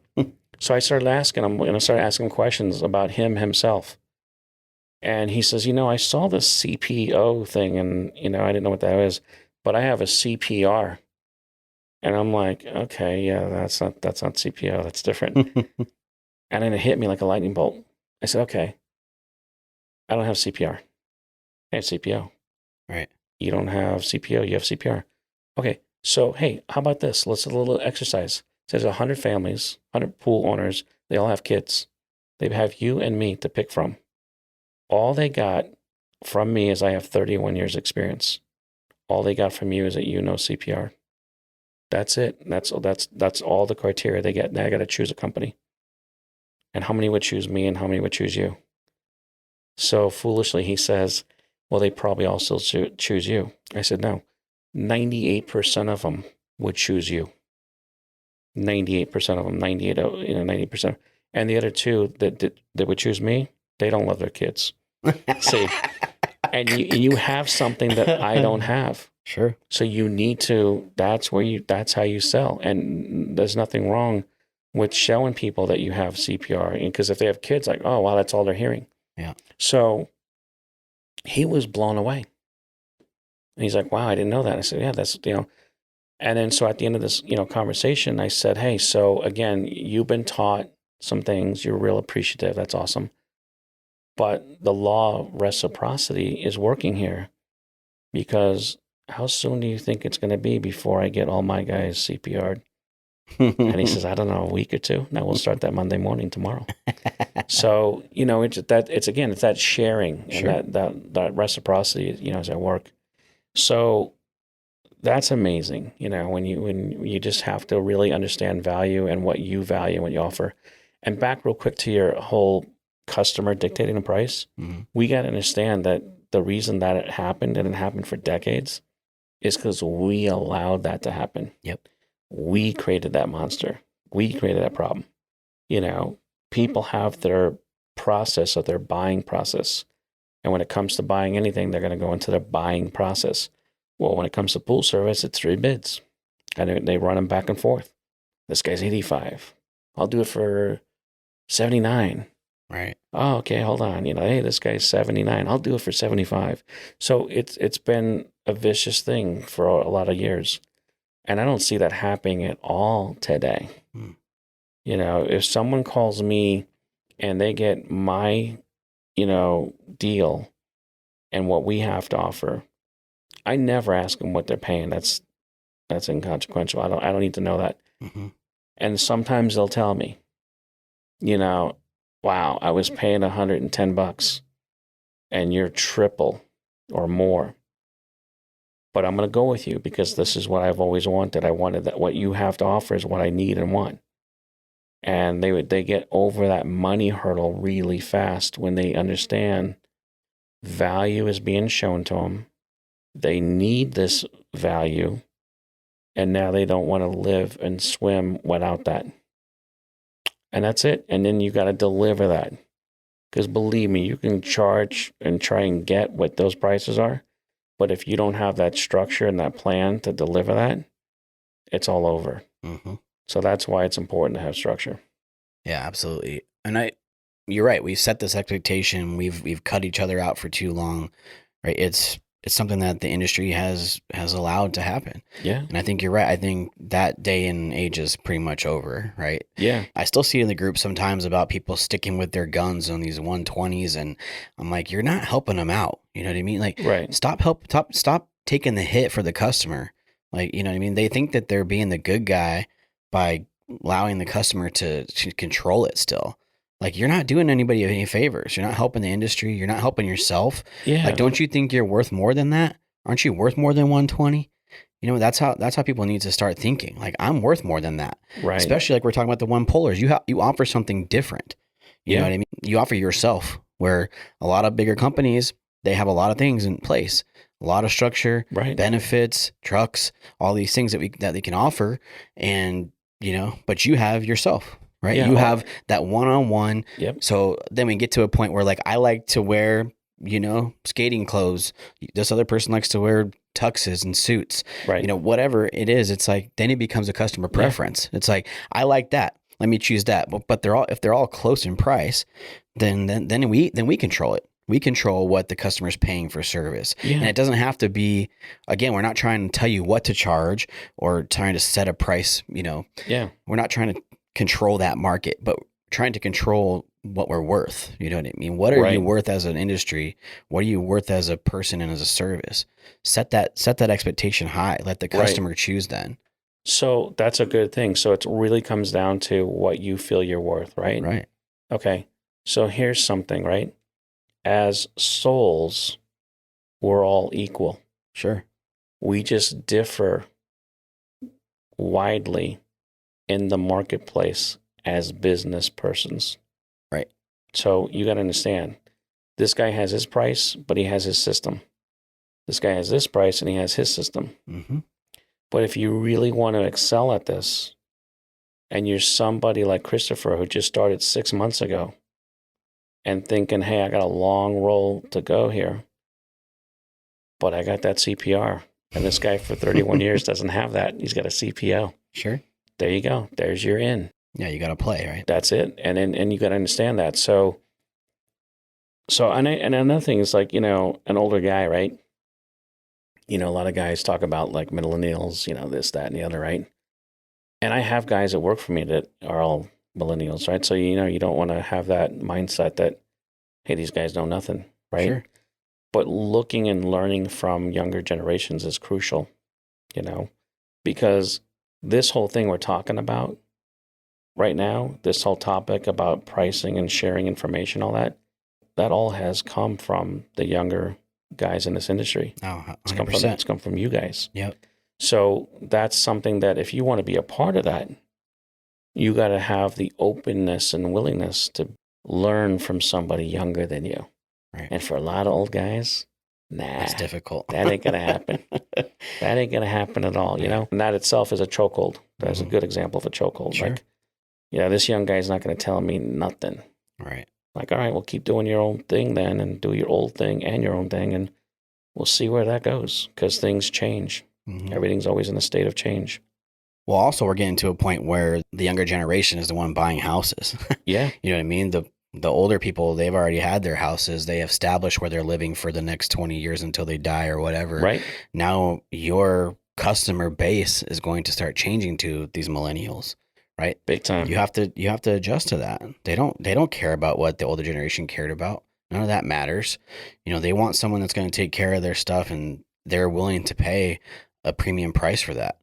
S1: So I started asking him questions about himself. And he says, I saw the CPO thing and, I didn't know what that is, but I have a CPR. And I'm like, okay, yeah, that's not CPO. That's different. And then it hit me like a lightning bolt. I said, okay, I don't have CPR. I have CPO.
S2: Right.
S1: You don't have CPO. You have CPR. Okay. So, hey, how about this? Let's do a little exercise. There's 100 families, 100 pool owners. They all have kids. They have you and me to pick from. All they got from me is I have 31 years experience. All they got from you is that you know CPR. That's it. That's all the criteria they get. Now I got to choose a company. And how many would choose me and how many would choose you? So foolishly, he says, well, they probably also choose you. I said, no, 98% of them would choose you. 98% of them, 90%. And the other two that would choose me, they don't love their kids. See, and you have something that I don't have.
S2: Sure.
S1: So you need to, that's how you sell. And there's nothing wrong with showing people that you have CPR. Because if they have kids, like, oh, wow, that's all they're hearing.
S2: Yeah.
S1: So he was blown away. And he's like, wow, I didn't know that. I said, yeah, that's, And then so at the end of this, conversation, I said, hey, so again, you've been taught some things. You're real appreciative. That's awesome. But the law of reciprocity is working here because how soon do you think it's going to be before I get all my guys CPR'd? And he says, I don't know, a week or two. Now we'll start that Monday morning tomorrow. So, it's that sharing and
S2: Sure.
S1: that reciprocity, as I work. So that's amazing, when you just have to really understand value and what you value and what you offer. And back real quick to your whole customer dictating the price, we got to understand that the reason that it happened and it happened for decades is because we allowed that to happen.
S2: Yep.
S1: We created that monster. We created that problem. People have their process of their buying process. And when it comes to buying anything, they're going to go into their buying process. Well, when it comes to pool service, it's 3 bids. And they run them back and forth. This guy's 85. I'll do it for 79.
S2: Right.
S1: Oh, okay, hold on. Hey, this guy's 79. I'll do it for 75. So it's been a vicious thing for a lot of years. And I don't see that happening at all today. If someone calls me and they get my, deal and what we have to offer, I never ask them what they're paying. That's inconsequential. I don't need to know that.
S2: Mm-hmm.
S1: And sometimes they'll tell me, wow, I was paying $110 and you're triple or more. But I'm going to go with you because this is what I've always wanted. I wanted that what you have to offer is what I need and want. And they get over that money hurdle really fast when they understand value is being shown to them. They need this value, and now they don't want to live and swim without that. And that's it. And then you got to deliver that. Because believe me, you can charge and try and get what those prices are. But if you don't have that structure and that plan to deliver that, it's all over.
S2: Mm-hmm.
S1: So that's why it's important to have structure.
S2: Yeah, absolutely. And you're right. We've set this expectation. We've cut each other out for too long, right? It's something that the industry has allowed to happen.
S1: Yeah.
S2: And I think you're right. I think that day and age is pretty much over, right?
S1: Yeah.
S2: I still see in the group sometimes about people sticking with their guns on these 120s, and I'm like, you're not helping them out. You know what I mean? Like,
S1: right.
S2: Stop taking the hit for the customer. Like, you know what I mean? They think that they're being the good guy by allowing the customer to control it still. Like, you're not doing anybody any favors. You're not helping the industry. You're not helping yourself.
S1: Yeah.
S2: Like, don't you think you're worth more than that? Aren't you worth more than 120? That's how people need to start thinking. Like, I'm worth more than that.
S1: Right.
S2: Especially like we're talking about the one polars. You offer something different. You know what I mean? You offer yourself, where a lot of bigger companies, they have a lot of things in place. a lot of structure,
S1: Right.
S2: benefits, trucks, all these things that they can offer. And, but you have yourself, right?
S1: Yeah,
S2: You
S1: oh.
S2: have that one-on-one.
S1: Yep.
S2: So then we get to a point where like, I like to wear, skating clothes. This other person likes to wear tuxes and suits,
S1: Right.
S2: whatever it is. It's like, then it becomes a customer preference. It's like, I like that. Let me choose that. But if they're all close in price, then we control it. We control what the customer's paying for service.
S1: Yeah.
S2: And it doesn't have to be, again, we're not trying to tell you what to charge or trying to set a price,
S1: Yeah.
S2: we're not trying to control that market, but trying to control what we're worth. You know what I mean? What are you worth as an industry? What are you worth as a person and as a service? Set that expectation high. Let the customer choose then.
S1: So that's a good thing. So it really comes down to what you feel you're worth, right?
S2: Right.
S1: Okay. So here's something, right? As souls, we're all equal.
S2: Sure.
S1: We just differ widely in the marketplace as business persons.
S2: Right.
S1: So you got to understand, this guy has his price, but he has his system. This guy has this price and he has his system.
S2: Mm-hmm.
S1: But if you really want to excel at this, and you're somebody like Christopher who just started 6 months ago and thinking, hey, I got a long roll to go here, but I got that CPR. And this guy for 31 years doesn't have that. He's got a CPO.
S2: Sure.
S1: There you go. There's your in.
S2: Yeah, you got to play, right?
S1: That's it. And you got to understand that. So and another thing is like, an older guy, right? A lot of guys talk about like millennials, this, that, and the other, right? And I have guys that work for me that are all millennials, right? So, you don't want to have that mindset that, hey, these guys know nothing, right?
S2: Sure.
S1: But looking and learning from younger generations is crucial, because this whole thing we're talking about right now, this whole topic about pricing and sharing information, all that all has come from the younger guys in this industry.
S2: Oh,
S1: 100%. It's come from you guys.
S2: Yep.
S1: So that's something that if you want to be a part of that, you got to have the openness and willingness to learn from somebody younger than you.
S2: Right.
S1: And for a lot of old guys,
S2: That's difficult.
S1: that ain't going to happen. That ain't going to happen at all, And that itself is a chokehold. That's a good example of a chokehold.
S2: Sure.
S1: Like, this young guy's not going to tell me nothing.
S2: Right.
S1: Like, all right, well, keep doing your own thing then and do your old thing and your own thing. And we'll see where that goes because things change.
S2: Mm-hmm.
S1: Everything's always in a state of change.
S2: Well, also, we're getting to a point where the younger generation is the one buying houses.
S1: Yeah.
S2: You know what I mean? The older people, they've already had their houses. They established where they're living for the next 20 years until they die or whatever.
S1: Right.
S2: Now, your customer base is going to start changing to these millennials. Right.
S1: Big time.
S2: You have to adjust to that. They don't care about what the older generation cared about. None of that matters. They want someone that's going to take care of their stuff, and they're willing to pay a premium price for that.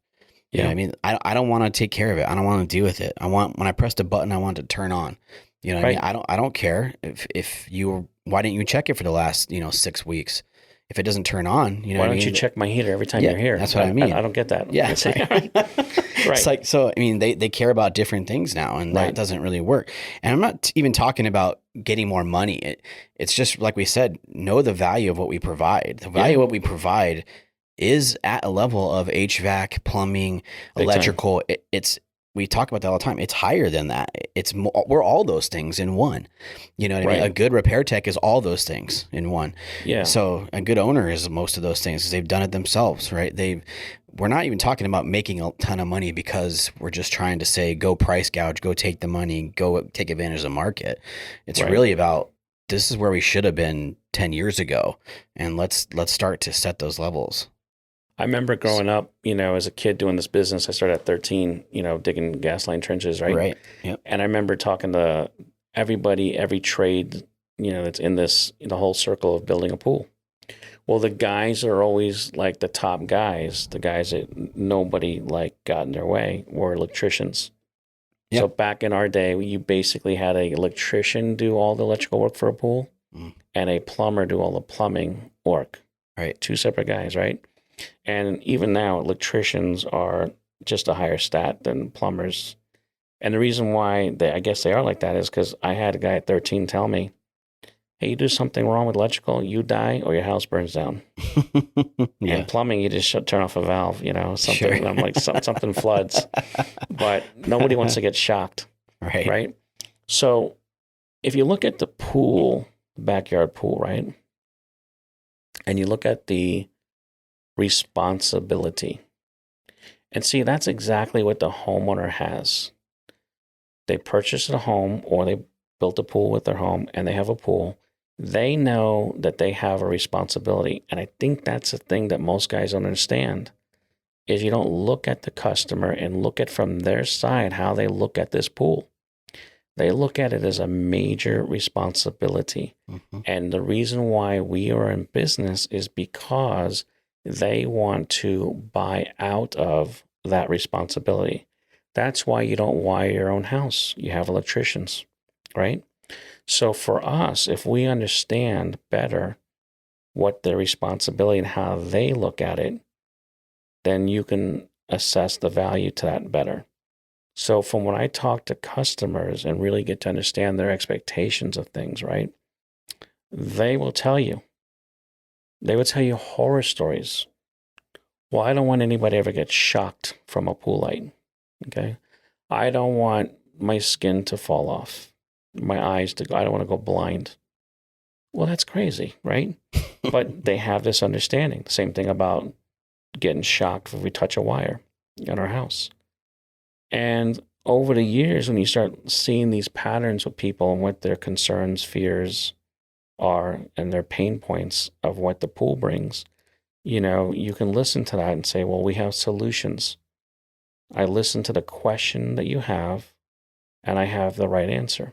S2: You know what I mean? I don't want to take care of it. I don't want to deal with it. When I press the button, I want it to turn on. You know what I mean? I don't care why didn't you check it for the last, 6 weeks? If it doesn't turn on,
S1: why don't you check my heater every time you're here?
S2: That's what I mean.
S1: I don't get that.
S2: Yeah.
S1: Right.
S2: It's like, so, I mean, they care about different things now, and that doesn't really work. And I'm not even talking about getting more money. It's just, like we said, know the value of what we provide. The value of what we provide is at a level of HVAC, plumbing,
S1: Big
S2: electrical. We talk about that all the time. It's higher than that. We're all those things in one. You know what I mean? A good repair tech is all those things in one.
S1: Yeah.
S2: So a good owner is most of those things because they've done it themselves, right? We're not even talking about making a ton of money because we're just trying to say, go price gouge, go take the money, go take advantage of the market. It's really about, this is where we should have been 10 years ago. And let's start to set those levels.
S1: I remember growing up, as a kid doing this business. I started at 13, digging gas line trenches, right?
S2: Right. Yep.
S1: And I remember talking to everybody, every trade, that's in the whole circle of building a pool. Well, the guys are always like the top guys, the guys that nobody got in their way were electricians. Yep. So back in our day, you basically had an electrician do all the electrical work for a pool and a plumber do all the plumbing work.
S2: Right.
S1: Two separate guys, right? And even now, electricians are just a higher stat than plumbers. And the reason why I guess they are like that is because I had a guy at 13 tell me, Hey, you do something wrong with electrical, you die or your house burns down.
S2: Yeah.
S1: And plumbing, you just turn off a valve, something.
S2: Sure.
S1: And I'm like, something floods. But nobody wants to get shocked,
S2: Right.
S1: right? So if you look at the pool, the backyard pool, right? And you look at the responsibility. And see, that's exactly what the homeowner has. They purchased a home or they built a pool with their home and they have a pool. They know that they have a responsibility. And I think that's the thing that most guys don't understand is you don't look at the customer and look at from their side how they look at this pool. They look at it as a major responsibility.
S2: Mm-hmm.
S1: And the reason why we are in business is because they want to buy out of that responsibility. That's why you don't wire your own house. You have electricians, right? So for us, if we understand better what their responsibility and how they look at it, then you can assess the value to that better. So from when I talk to customers and really get to understand their expectations of things, right? They will tell you horror stories. Well, I don't want anybody ever get shocked from a pool light. Okay. I don't want my skin to fall off, my eyes to go. I don't want to go blind. Well, that's crazy, right? But they have this understanding. Same thing about getting shocked if we touch a wire in our house. And over the years, when you start seeing these patterns with people and what their concerns, fears are, and their pain points of what the pool brings, you can listen to that and say, well, we have solutions. I listen to the question that you have, and I have the right answer.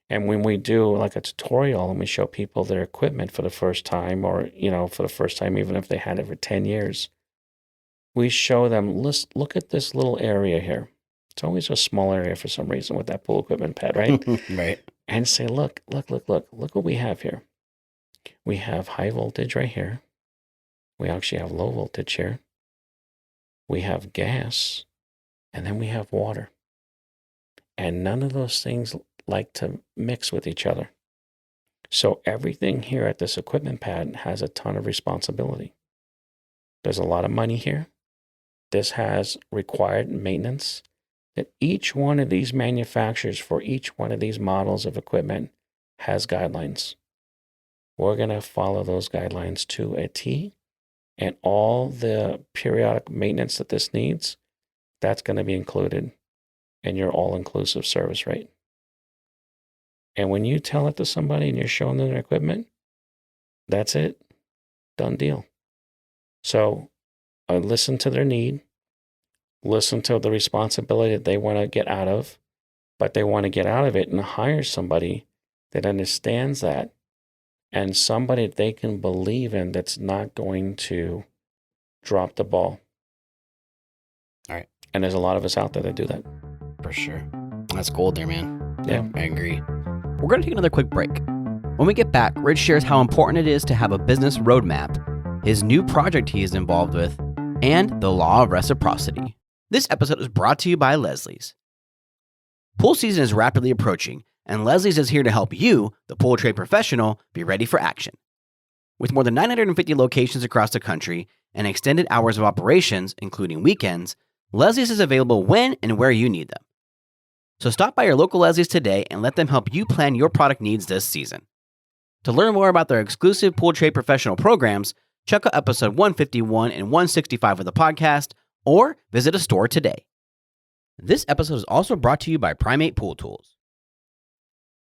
S1: And when we do like a tutorial and we show people their equipment for the first time, or, for the first time, even if they had it for 10 years, we show them, look at this little area here. It's always a small area for some reason with that pool equipment pad, right?
S2: Right.
S1: And say, look what we have here. We have high voltage right here. We actually have low voltage here. We have gas, and then we have water. And none of those things like to mix with each other. So everything here at this equipment pad has a ton of responsibility. There's a lot of money here. This has required maintenance. That each one of these manufacturers for each one of these models of equipment has guidelines. We're going to follow those guidelines to a T, and all the periodic maintenance that this needs, that's going to be included in your all-inclusive service rate. And when you tell it to somebody and you're showing them their equipment, that's it. Done deal. So listen to their need. Listen to the responsibility that they want to get out of, but they want to get out of it and hire somebody that understands that and somebody that they can believe in that's not going to drop the ball.
S2: All right.
S1: And there's a lot of us out there that do that.
S2: For sure. That's gold there, man.
S1: Yeah.
S2: I agree. We're going to take another quick break. When we get back, Rich shares how important it is to have a business roadmap, his new project he is involved with, and the law of reciprocity. This episode is brought to you by Leslie's. Pool season is rapidly approaching, and Leslie's is here to help you, the pool trade professional, be ready for action. With more than 950 locations across the country and extended hours of operations, including weekends, Leslie's is available when and where you need them. So stop by your local Leslie's today and let them help you plan your product needs this season. To learn more about their exclusive pool trade professional programs, check out episode 151 and 165 of the podcast, or visit a store today. This episode is also brought to you by Primate Pool Tools.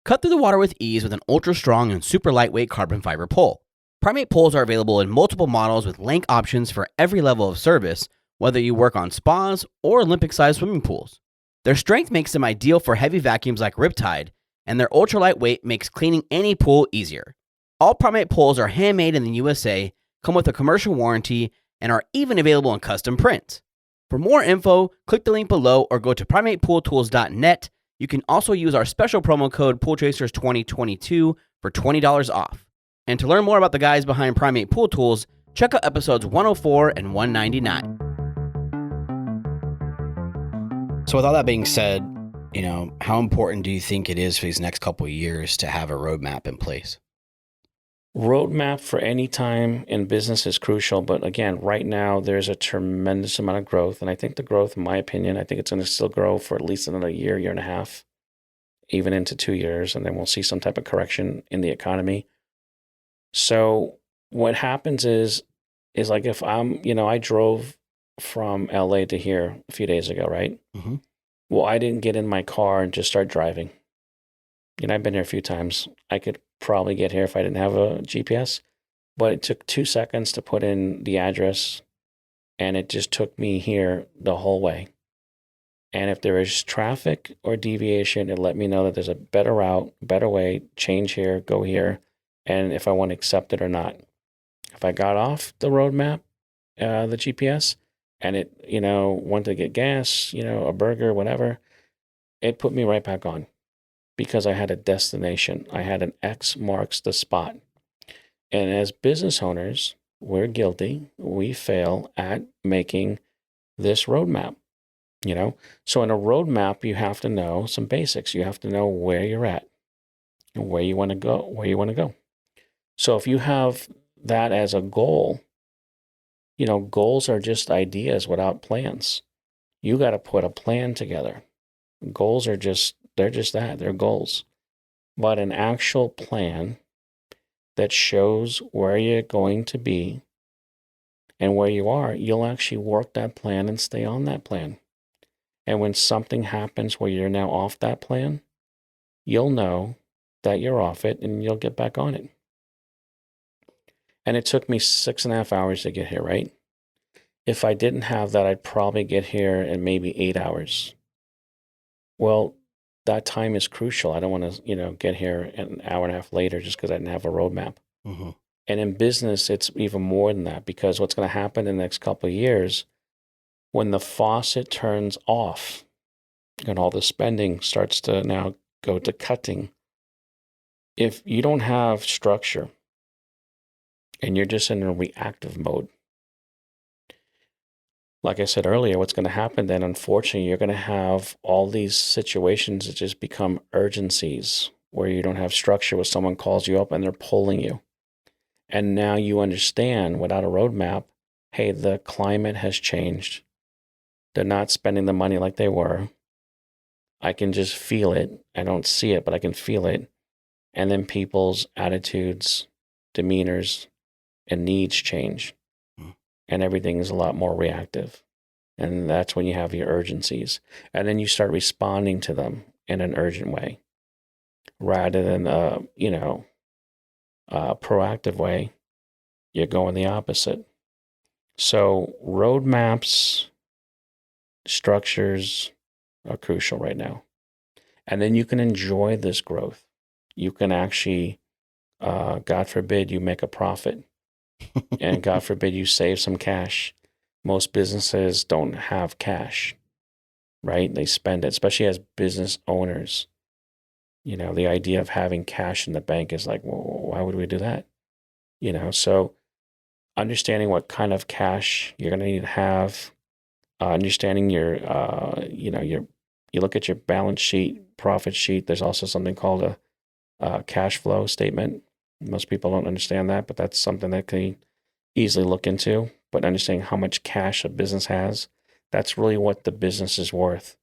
S2: Cut through the water with ease with an ultra-strong and super lightweight carbon fiber pole. Primate poles are available in multiple models with length options for every level of service, whether you work on spas or Olympic-sized swimming pools. Their strength makes them ideal for heavy vacuums like Riptide, and their ultra-lightweight makes cleaning any pool easier. All Primate poles are handmade in the USA, come with a commercial warranty, and are even available in custom prints. For more info, click the link below or go to primatepooltools.net. You can also use our special promo code PoolChasers2022 for $20 off. And to learn more about the guys behind Primate Pool Tools, check out episodes 104 and 199. So with all that being said, how important do you think it is for these next couple of years to have a roadmap in place?
S1: roadmap for any time in business is crucial. But again, right now, there's a tremendous amount of growth. And I think the growth, in my opinion, I think it's going to still grow for at least another year, year and a half, even into 2 years. And then we'll see some type of correction in the economy. So what happens is like if I drove from LA to here a few days ago, right?
S2: Mm-hmm.
S1: Well, I didn't get in my car and just start driving. I've been here a few times. I could probably get here if I didn't have a GPS, but it took 2 seconds to put in the address, and it just took me here the whole way. And if there is traffic or deviation, it let me know that there's a better route, better way, change here, go here, and if I want to accept it or not. If I got off the roadmap, the GPS, and it, wanted to get gas, a burger, whatever, it put me right back on because I had a destination. I had an X marks the spot. And as business owners, we're guilty. We fail at making this roadmap, So in a roadmap, you have to know some basics. You have to know where you're at and where you want to go, So if you have that as a goal, goals are just ideas without plans. You got to put a plan together. Goals are they're just that, they're goals. But an actual plan that shows where you're going to be and where you are, you'll actually work that plan and stay on that plan. And when something happens where you're now off that plan, you'll know that you're off it and you'll get back on it. And it took me 6.5 hours to get here, right? If I didn't have that, I'd probably get here in maybe 8 hours. Well, that time is crucial. I don't want to, get here an hour and a half later just because I didn't have a roadmap.
S2: Mm-hmm.
S1: And in business, it's even more than that because what's going to happen in the next couple of years, when the faucet turns off and all the spending starts to now go to cutting, if you don't have structure and you're just in a reactive mode, like I said earlier, what's going to happen then, unfortunately, you're going to have all these situations that just become urgencies where you don't have structure, where someone calls you up and they're pulling you. And now you understand without a roadmap, hey, the climate has changed. They're not spending the money like they were. I can just feel it. I don't see it, but I can feel it. And then people's attitudes, demeanors, and needs change. And everything is a lot more reactive. And that's when you have your urgencies. And then you start responding to them in an urgent way rather than, a proactive way. You're going the opposite. So roadmaps, structures are crucial right now. And then you can enjoy this growth. You can actually, God forbid, you make a profit. And God forbid you save some cash. Most businesses don't have cash, right? They spend it, especially as business owners. The idea of having cash in the bank is like, well, why would we do that? So understanding what kind of cash you're going to need to have, understanding your, you look at your balance sheet, profit sheet. There's also something called a cash flow statement. Most people don't understand that, but that's something that can easily look into. But understanding how much cash a business has, that's really what the business is worth,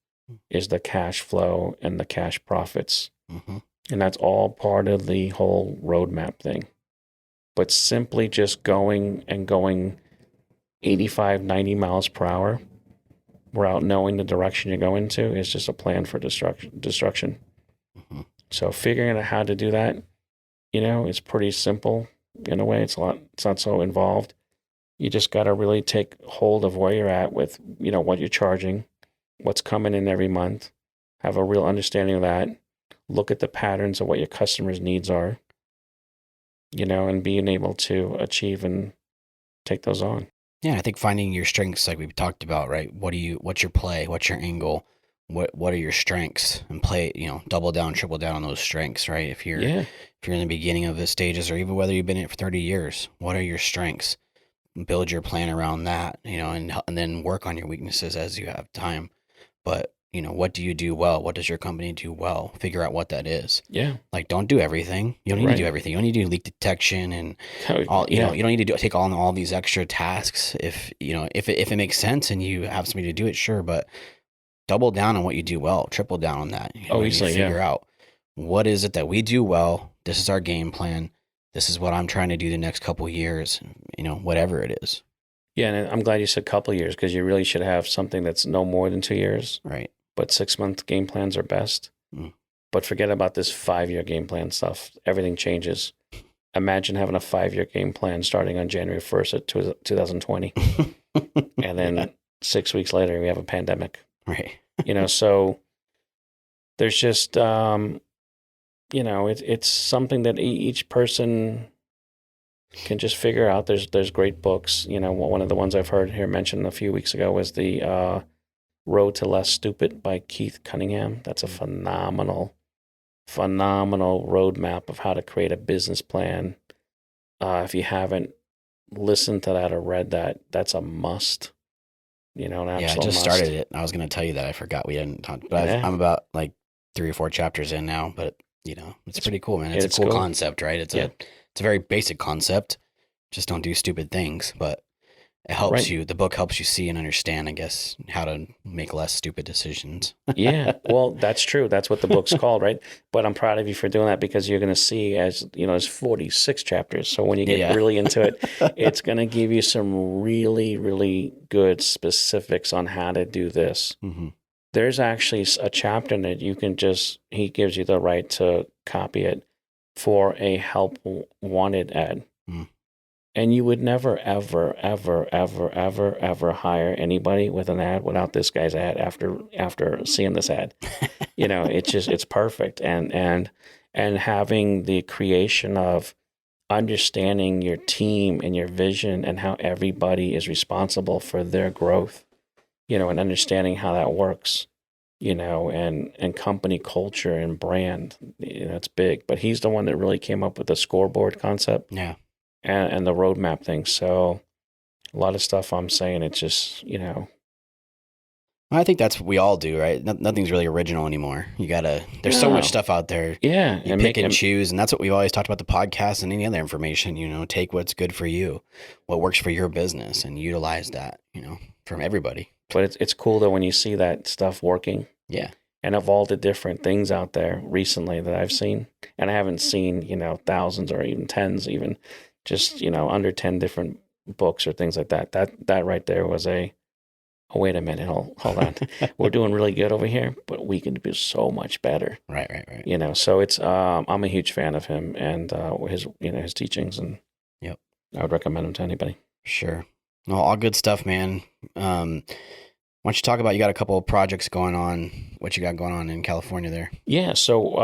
S1: is the cash flow and the cash profits.
S2: Mm-hmm.
S1: And that's all part of the whole roadmap thing. But simply just going 85, 90 miles per hour without knowing the direction you're going to is just a plan for destruction.
S2: Mm-hmm.
S1: So figuring out how to do that, it's pretty simple in a way. It's not so involved. You just got to really take hold of where you're at with, what you're charging, what's coming in every month, have a real understanding of that, look at the patterns of what your customers' needs are, and being able to achieve and take those on.
S2: Yeah, I think finding your strengths, like we've talked about, right? What's your play? What's your angle? What are your strengths? And play, double down, triple down on those strengths, right? If you're in the beginning of the stages, or even whether you've been in it for 30 years, what are your strengths? Build your plan around that, and then work on your weaknesses as you have time. But what do you do well? What does your company do well? Figure out what that is.
S1: Yeah.
S2: Like, don't do everything. You don't need to do everything. You don't need to do leak detection and all. You know, you don't need to take on all these extra tasks. If it makes sense and you have somebody to do it, sure. But double down on what you do well. Triple down on that.
S1: Easily,
S2: figure out what is it that we do well. This is our game plan. This is what I'm trying to do the next couple of years. Whatever it is.
S1: Yeah, and I'm glad you said couple years, because you really should have something that's no more than 2 years.
S2: Right.
S1: But 6-month game plans are best.
S2: Mm.
S1: But forget about this 5-year game plan stuff. Everything changes. Imagine having a 5-year game plan starting on January 1st of 2020. And then 6 weeks later, we have a pandemic.
S2: Right.
S1: So there's just, it's something that each person can just figure out. There's great books. One of the ones I've heard here mentioned a few weeks ago was the Road to Less Stupid by Keith Cunningham. That's a phenomenal roadmap of how to create a business plan. If you haven't listened to that or read that, that's a must. An absolute
S2: I just started it. I was going to tell you that. I forgot we hadn't talked, but I'm about like 3 or 4 chapters in now. But it's pretty cool, man. It's a cool concept, right? It's a very basic concept. Just don't do stupid things, but it helps you. The book helps you see and understand, I guess, how to make less stupid decisions.
S1: Yeah, well, that's true. That's what the book's called, right? But I'm proud of you for doing that, because you're going to see, as there's 46 chapters. So when you get really into it, it's going to give you some really, really good specifics on how to do this.
S2: Mm-hmm.
S1: There's actually a chapter that he gives you the right to copy it for a help wanted ad.
S2: Mm. And
S1: you would never, ever, ever, ever, ever, ever hire anybody with an ad without this guy's ad after seeing this ad. It's perfect. And having the creation of understanding your team and your vision and how everybody is responsible for their growth, and understanding how that works, and company culture and brand, it's big. But he's the one that really came up with the scoreboard concept.
S2: Yeah.
S1: And the roadmap thing. So a lot of stuff I'm saying, it's just,
S2: I think that's what we all do, right? Nothing's really original anymore. There's so much stuff out there.
S1: Yeah.
S2: You pick and choose. And that's what we've always talked about the podcast and any other information, take what's good for you, what works for your business, and utilize that, from everybody.
S1: But it's cool though when you see that stuff working.
S2: Yeah.
S1: And of all the different things out there recently that I've seen, and I haven't seen, thousands or even tens, even just, under 10 different books or things like that. That right there was oh, wait a minute, hold on. We're doing really good over here, but we can do so much better.
S2: Right.
S1: So it's, I'm a huge fan of him and his teachings, and
S2: yep,
S1: I would recommend him to anybody.
S2: Sure. No, all good stuff, man. Why don't you talk about, you got a couple of projects going on, what you got going on in California there?
S1: Yeah. So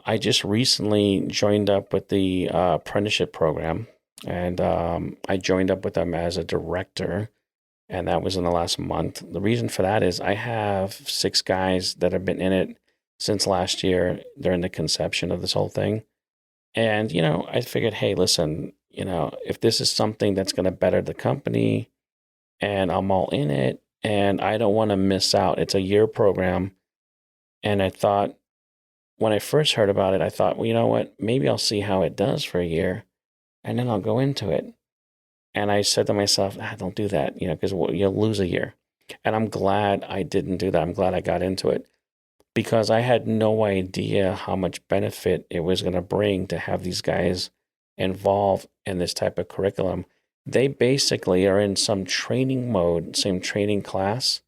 S1: I just recently joined up with the apprenticeship program. And I joined up with them as a director, and that was in the last month. The reason for that is I have 6 guys that have been in it since last year during the conception of this whole thing. And, I figured, hey, listen, if this is something that's going to better the company and I'm all in it and I don't want to miss out, it's a year program. And I thought, when I first heard about it, I thought, well, you know what, maybe I'll see how it does for a year. And then I'll go into it. And I said to myself, don't do that, because you'll lose a year. And I'm glad I didn't do that. I'm glad I got into it, because I had no idea how much benefit it was going to bring to have these guys involved in this type of curriculum. They basically are in some training mode, same training class,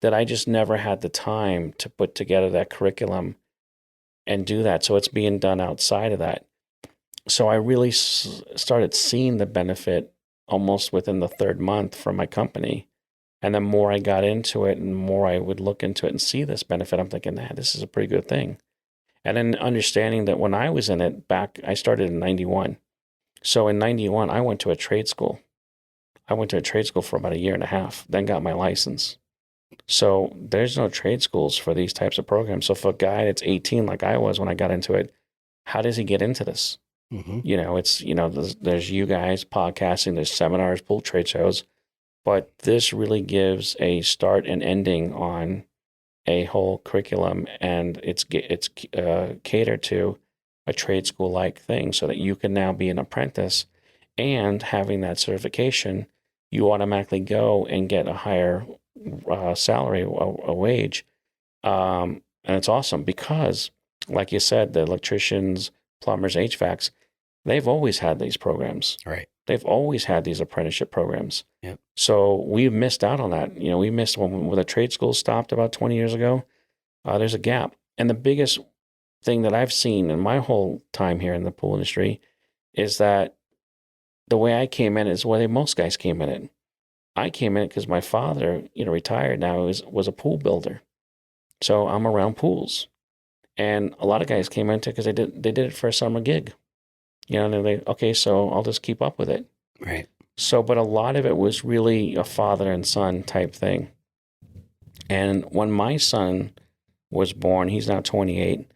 S1: that I just never had the time to put together that curriculum and do that. So it's being done outside of that. So I really started seeing the benefit almost within the 3rd month from my company. And the more I got into it and more I would look into it and see this benefit, I'm thinking, this is a pretty good thing. And then understanding that when I was in it I started in 91. So in 91, I went to a trade school. I went to a trade school for about 1.5 years, then got my license. So there's no trade schools for these types of programs. So for a guy that's 18, like I was when I got into it, how does he get into this?
S2: Mm-hmm.
S1: There's you guys podcasting, there's seminars, pool trade shows, but this really gives a start and ending on a whole curriculum, and it's catered to a trade school like thing, so that you can now be an apprentice, and having that certification, you automatically go and get a higher salary, a wage. And it's awesome because, like you said, the electricians, plumbers, HVACs, they've always had these programs.
S2: Right.
S1: They've always had these apprenticeship programs.
S2: Yep.
S1: So we missed out on that. We missed when the trade school stopped about 20 years ago. There's a gap. And the biggest thing that I've seen in my whole time here in the pool industry is that the way I came in is the way most guys came in it. I came in because my father, retired now, was a pool builder. So I'm around pools. And a lot of guys came into it because they did it for a summer gig. And okay, so I'll just keep up with it.
S2: Right.
S1: So, but a lot of it was really a father and son type thing. And when my son was born, he's now 28,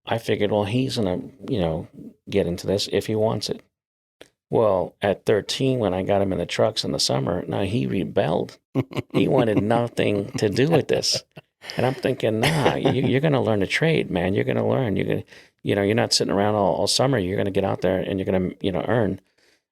S1: I figured, well, he's going to, get into this if he wants it. Well, at 13, when I got him in the trucks in the summer, now he rebelled. He wanted nothing to do with this. And I'm thinking, you're going to learn a trade, man. You're going to learn. You're going to, you're not sitting around all summer. You're going to get out there and you're going to, earn.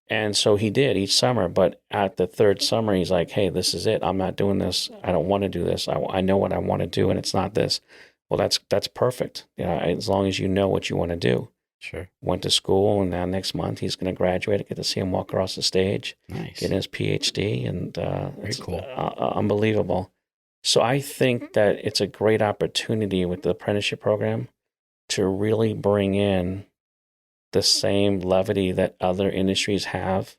S1: And so he did each summer. But at the third summer, he's like, hey, this is it. I'm not doing this. I don't want to do this. I know what I want to do, and it's not this. Well, that's perfect. As long as you know what you want to do.
S2: Sure.
S1: Went to school, and now next month he's going to graduate. I get to see him walk across the stage,
S2: Nice.
S1: get his PhD, and
S2: Very cool.
S1: Unbelievable. So I think that it's a great opportunity with the apprenticeship program to really bring in the same levity that other industries have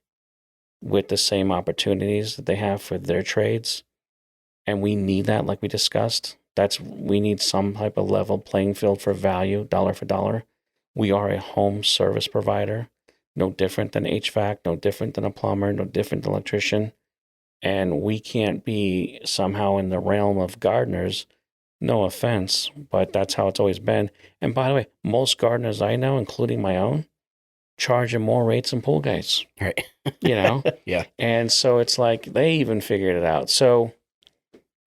S1: with the same opportunities that they have for their trades. And we need that, like we discussed. We need some type of level playing field for value, dollar for dollar. We are a home service provider, no different than HVAC, no different than a plumber, no different than an electrician. And we can't be somehow in the realm of gardeners. No offense, but that's how it's always been. And by the way, most gardeners I know, including my own, charging more rates than pool guys.
S2: Right.
S1: Yeah. And so it's like they even figured it out. So,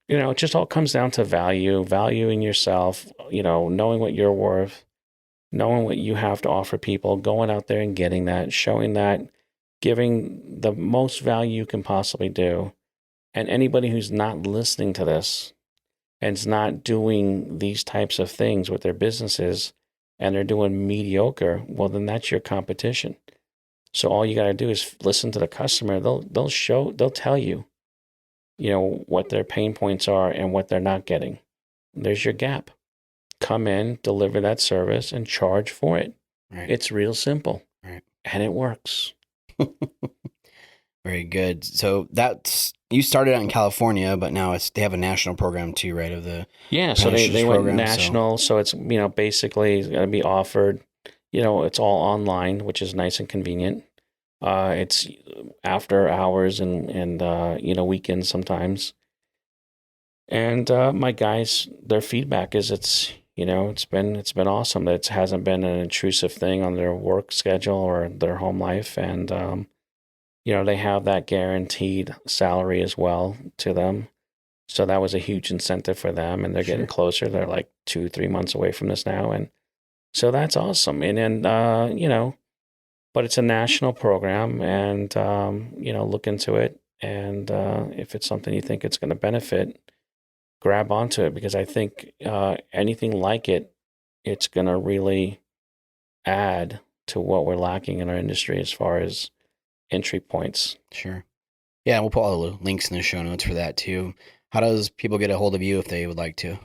S1: it just all comes down to valuing yourself, knowing what you're worth, knowing what you have to offer people, going out there and getting that, showing that, giving the most value you can possibly do. And anybody who's not listening to this and is not doing these types of things with their businesses and they're doing mediocre, well, then that's your competition. So all you got to do is listen to the customer. They'll tell you, what their pain points are and what they're not getting. There's your gap. Come in, deliver that service, and charge for it.
S2: Right.
S1: It's real simple.
S2: Right.
S1: And it works.
S2: Very good. So you started out in California, but now they have a national program too, right? So
S1: they went national. So it's basically going to be offered. It's all online, which is nice and convenient. It's after hours and weekends sometimes. And my guys, their feedback is it's been awesome. It hasn't been an intrusive thing on their work schedule or their home life, and they have that guaranteed salary as well to them. So that was a huge incentive for them, and they're getting closer. They're like 2-3 months away from this now, and so that's awesome. And then but it's a national program, and look into it, and if it's something you think it's going to benefit, grab onto it, because I think anything like it's going to really add to what we're lacking in our industry as far as entry points.
S2: Sure. Yeah, we'll put all the links in the show notes for that too. How does people get a hold of you if they would like to?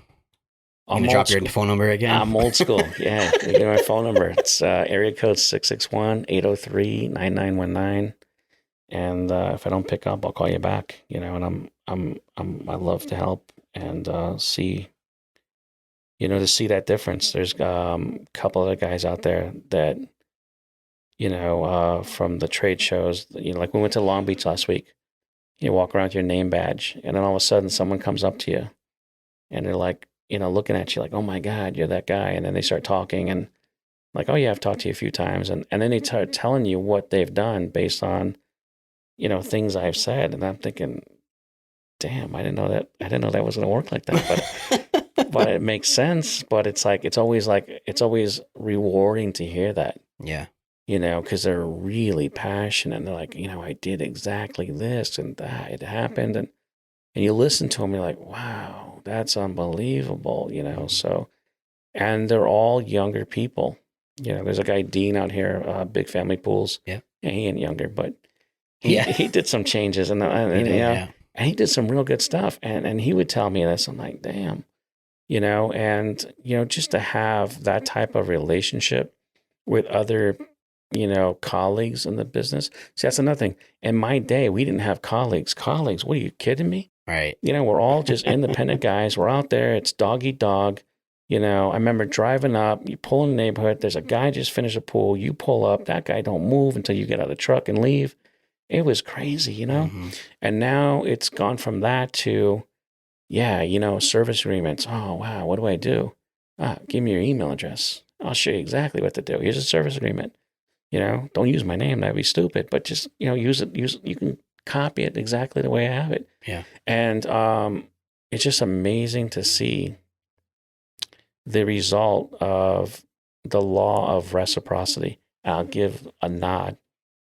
S2: I'm going to drop your phone number again?
S1: I'm old school. Yeah, you get my phone number. It's area code 661-803-9919. And if I don't pick up, I'll call you back. And I love to help and see that difference. There's a couple other guys out there that, from the trade shows, like we went to Long Beach last week. You walk around with your name badge, and then all of a sudden someone comes up to you, and they're like, looking at you like, oh my God, you're that guy. And then they start talking and like, oh yeah, I've talked to you a few times. And then they start telling you what they've done based on, things I've said. And I'm thinking, damn, I didn't know that was going to work like that. but it makes sense. But it's always rewarding to hear that,
S2: Yeah.
S1: because they're really passionate. And they're like, I did exactly this and that. It happened. And you listen to them, you're like, wow, that's unbelievable, So, and they're all younger people. There's a guy, Dean, out here, Big Family Pools.
S2: Yeah.
S1: He ain't younger, but he did some changes and he did some real good stuff. And he would tell me this. I'm like, damn, and, just to have that type of relationship with other, colleagues in the business. See, that's another thing. In my day, we didn't have colleagues. Colleagues, what are you kidding me?
S2: Right.
S1: We're all just independent guys. We're out there. It's dog eat dog. I remember driving up, you pull in the neighborhood, there's a guy just finished a pool, you pull up, that guy don't move until you get out of the truck and leave. It was crazy,
S2: Mm-hmm.
S1: And now it's gone from that to, service agreements. Oh, wow, what do I do? Give me your email address. I'll show you exactly what to do. Here's a service agreement. Don't use my name, that'd be stupid, but just, use it, you can copy it exactly the way I have it.
S2: Yeah.
S1: And it's just amazing to see the result of the law of reciprocity. I'll give a nod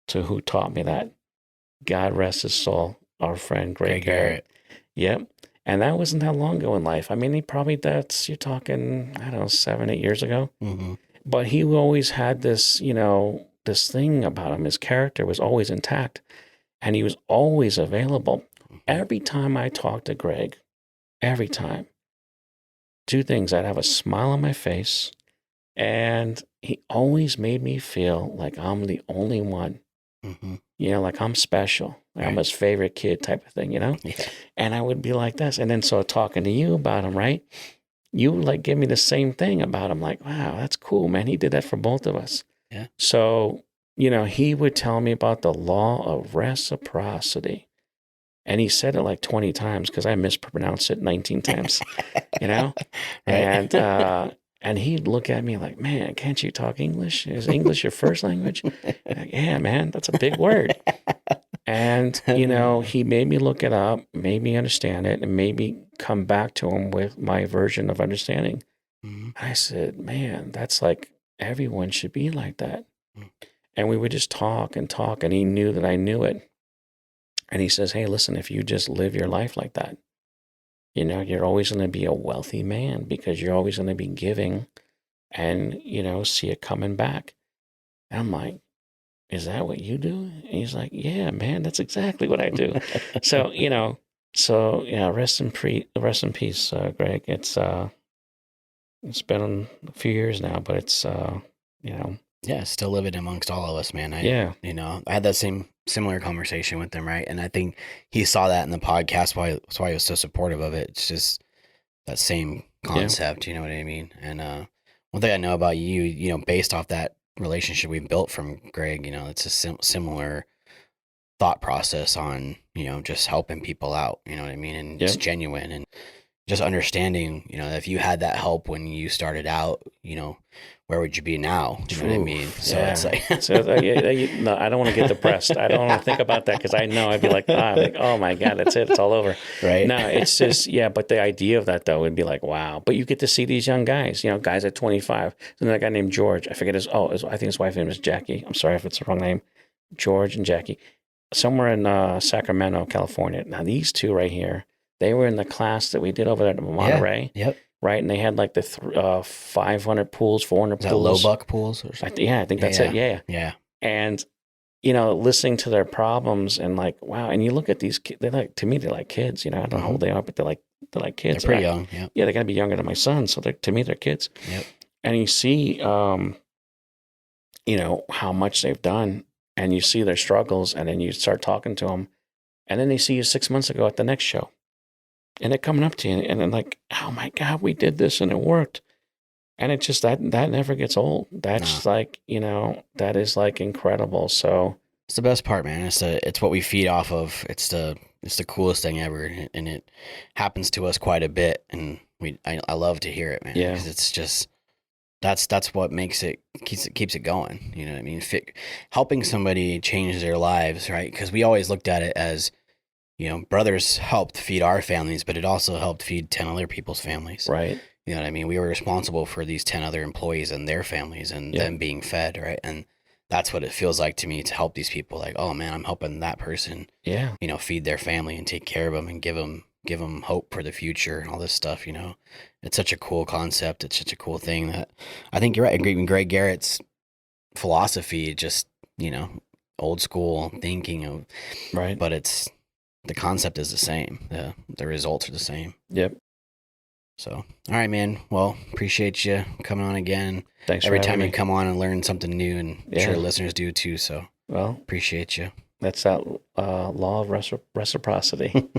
S1: to who taught me that. God rest his soul, our friend Greg Garrett. Yep. And that wasn't that long ago in life. I mean, you're talking, 7, 8 years ago.
S2: Mm-hmm.
S1: But he always had this, this thing about him. His character was always intact and he was always available. Every time I talked to Greg, every time, two things: I'd have a smile on my face, and he always made me feel like I'm the only one.
S2: Mm-hmm.
S1: Like I'm special. Like I'm
S2: Right.
S1: his favorite kid type of thing,
S2: Yeah.
S1: And I would be like this. And then so talking to you about him, right? You would give me the same thing about him. Like, wow, that's cool, man. He did that for both of us.
S2: Yeah.
S1: So, he would tell me about the law of reciprocity. And he said it like 20 times because I mispronounced it 19 times,
S2: Right.
S1: And he'd look at me like, man, can't you talk English? Is English your first language? Like, yeah, man, that's a big word. And, he made me look it up, made me understand it, and made me come back to him with my version of understanding.
S2: Mm-hmm.
S1: I said, man, that's like, everyone should be like that. And we would just talk, and he knew that I knew it. And he says, hey, listen, if you just live your life like that, you're always going to be a wealthy man because you're always going to be giving and, see it coming back. And I'm like, is that what you do? And he's like, yeah, man, that's exactly what I do. So, rest in peace, Greg. It's been a few years now, but it's,
S2: Yeah, still living amongst all of us, man.
S1: Yeah.
S2: I had that similar conversation with him, right? And I think he saw that in the podcast. That's why he was so supportive of it. It's just that same concept, you know what I mean? And one thing I know about you, based off that relationship we built from Greg, it's a similar thought process on, just helping people out, you know what I mean? And it's genuine and just understanding, that if you had that help when you started out, where would you be now? Do you know what I mean? So it's like,
S1: no, I don't want to get depressed. I don't want to think about that because I know I'd be like, oh my God, that's it. It's all over.
S2: right.
S1: No, it's just, but the idea of that though would be like, wow. But you get to see these young guys, guys at 25. And then a guy named George, I forget I think his wife's name is Jackie. I'm sorry if it's the wrong name. George and Jackie. Somewhere in Sacramento, California. Now these two right here, they were in the class that we did over there at Monterey.
S2: Yep.
S1: Right, and they had like the 500 pools, 400
S2: Is that
S1: pools.
S2: low buck pools or something?
S1: I think that's it. Yeah.
S2: Yeah.
S1: And listening to their problems and like, wow. And you look at these kids, to me, they're like kids. I don't know how old they are, but they're like kids.
S2: They're pretty young. Yeah.
S1: Yeah, they got to be younger than my son. So to me, they're kids.
S2: Yep.
S1: And you see, how much they've done, and you see their struggles, and then you start talking to them, and then they see you 6 months ago at the next show. And they're coming up to you and then like, oh my God, we did this and it worked. And it just, that never gets old. That's like, that is like incredible. So
S2: it's the best part, man. It's what we feed off of. It's the coolest thing ever. And it happens to us quite a bit. And I love to hear it, man.
S1: Yeah.
S2: 'Cause it's just, that's what keeps it going. You know what I mean? Helping somebody change their lives, right? Because we always looked at it as, brothers helped feed our families, but it also helped feed 10 other people's families.
S1: Right.
S2: You know what I mean? We were responsible for these 10 other employees and their families and them being fed, right? And that's what it feels like to me to help these people. Like, oh man, I'm helping that person,
S1: Yeah.
S2: you know, feed their family and take care of them and give them hope for the future and all this stuff, you know. It's such a cool concept. It's such a cool thing that I think you're right. Even Greg Garrett's philosophy, just, you know, old school thinking of,
S1: Right.
S2: but it's, the concept is the same. The results are the same.
S1: Yep.
S2: So, all right, man. Well, appreciate you coming on again.
S1: Thanks
S2: Every
S1: for having
S2: time you
S1: me.
S2: come on and learn something new, and I'm
S1: Yeah.
S2: sure listeners do too. So,
S1: Well,
S2: appreciate you.
S1: that's that law of reciprocity.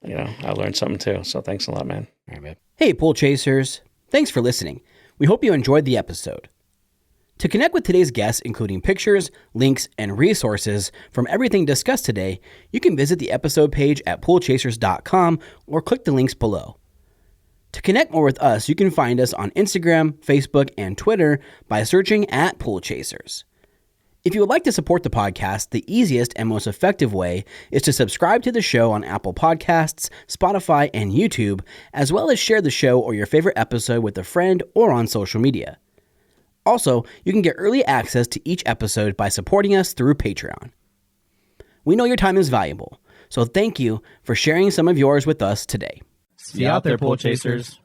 S1: You know, I learned something too. So thanks a lot, man.
S2: All right, babe.
S7: Hey, Pool Chasers. Thanks for listening. We hope you enjoyed the episode. To connect with today's guests, including pictures, links, and resources from everything discussed today, you can visit the episode page at poolchasers.com or click the links below. To connect more with us, you can find us on Instagram, Facebook, and Twitter by searching at Pool Chasers. If you would like to support the podcast, the easiest and most effective way is to subscribe to the show on Apple Podcasts, Spotify, and YouTube, as well as share the show or your favorite episode with a friend or on social media. Also, you can get early access to each episode by supporting us through Patreon. We know your time is valuable, so thank you for sharing some of yours with us today.
S4: See you out there, pool chasers.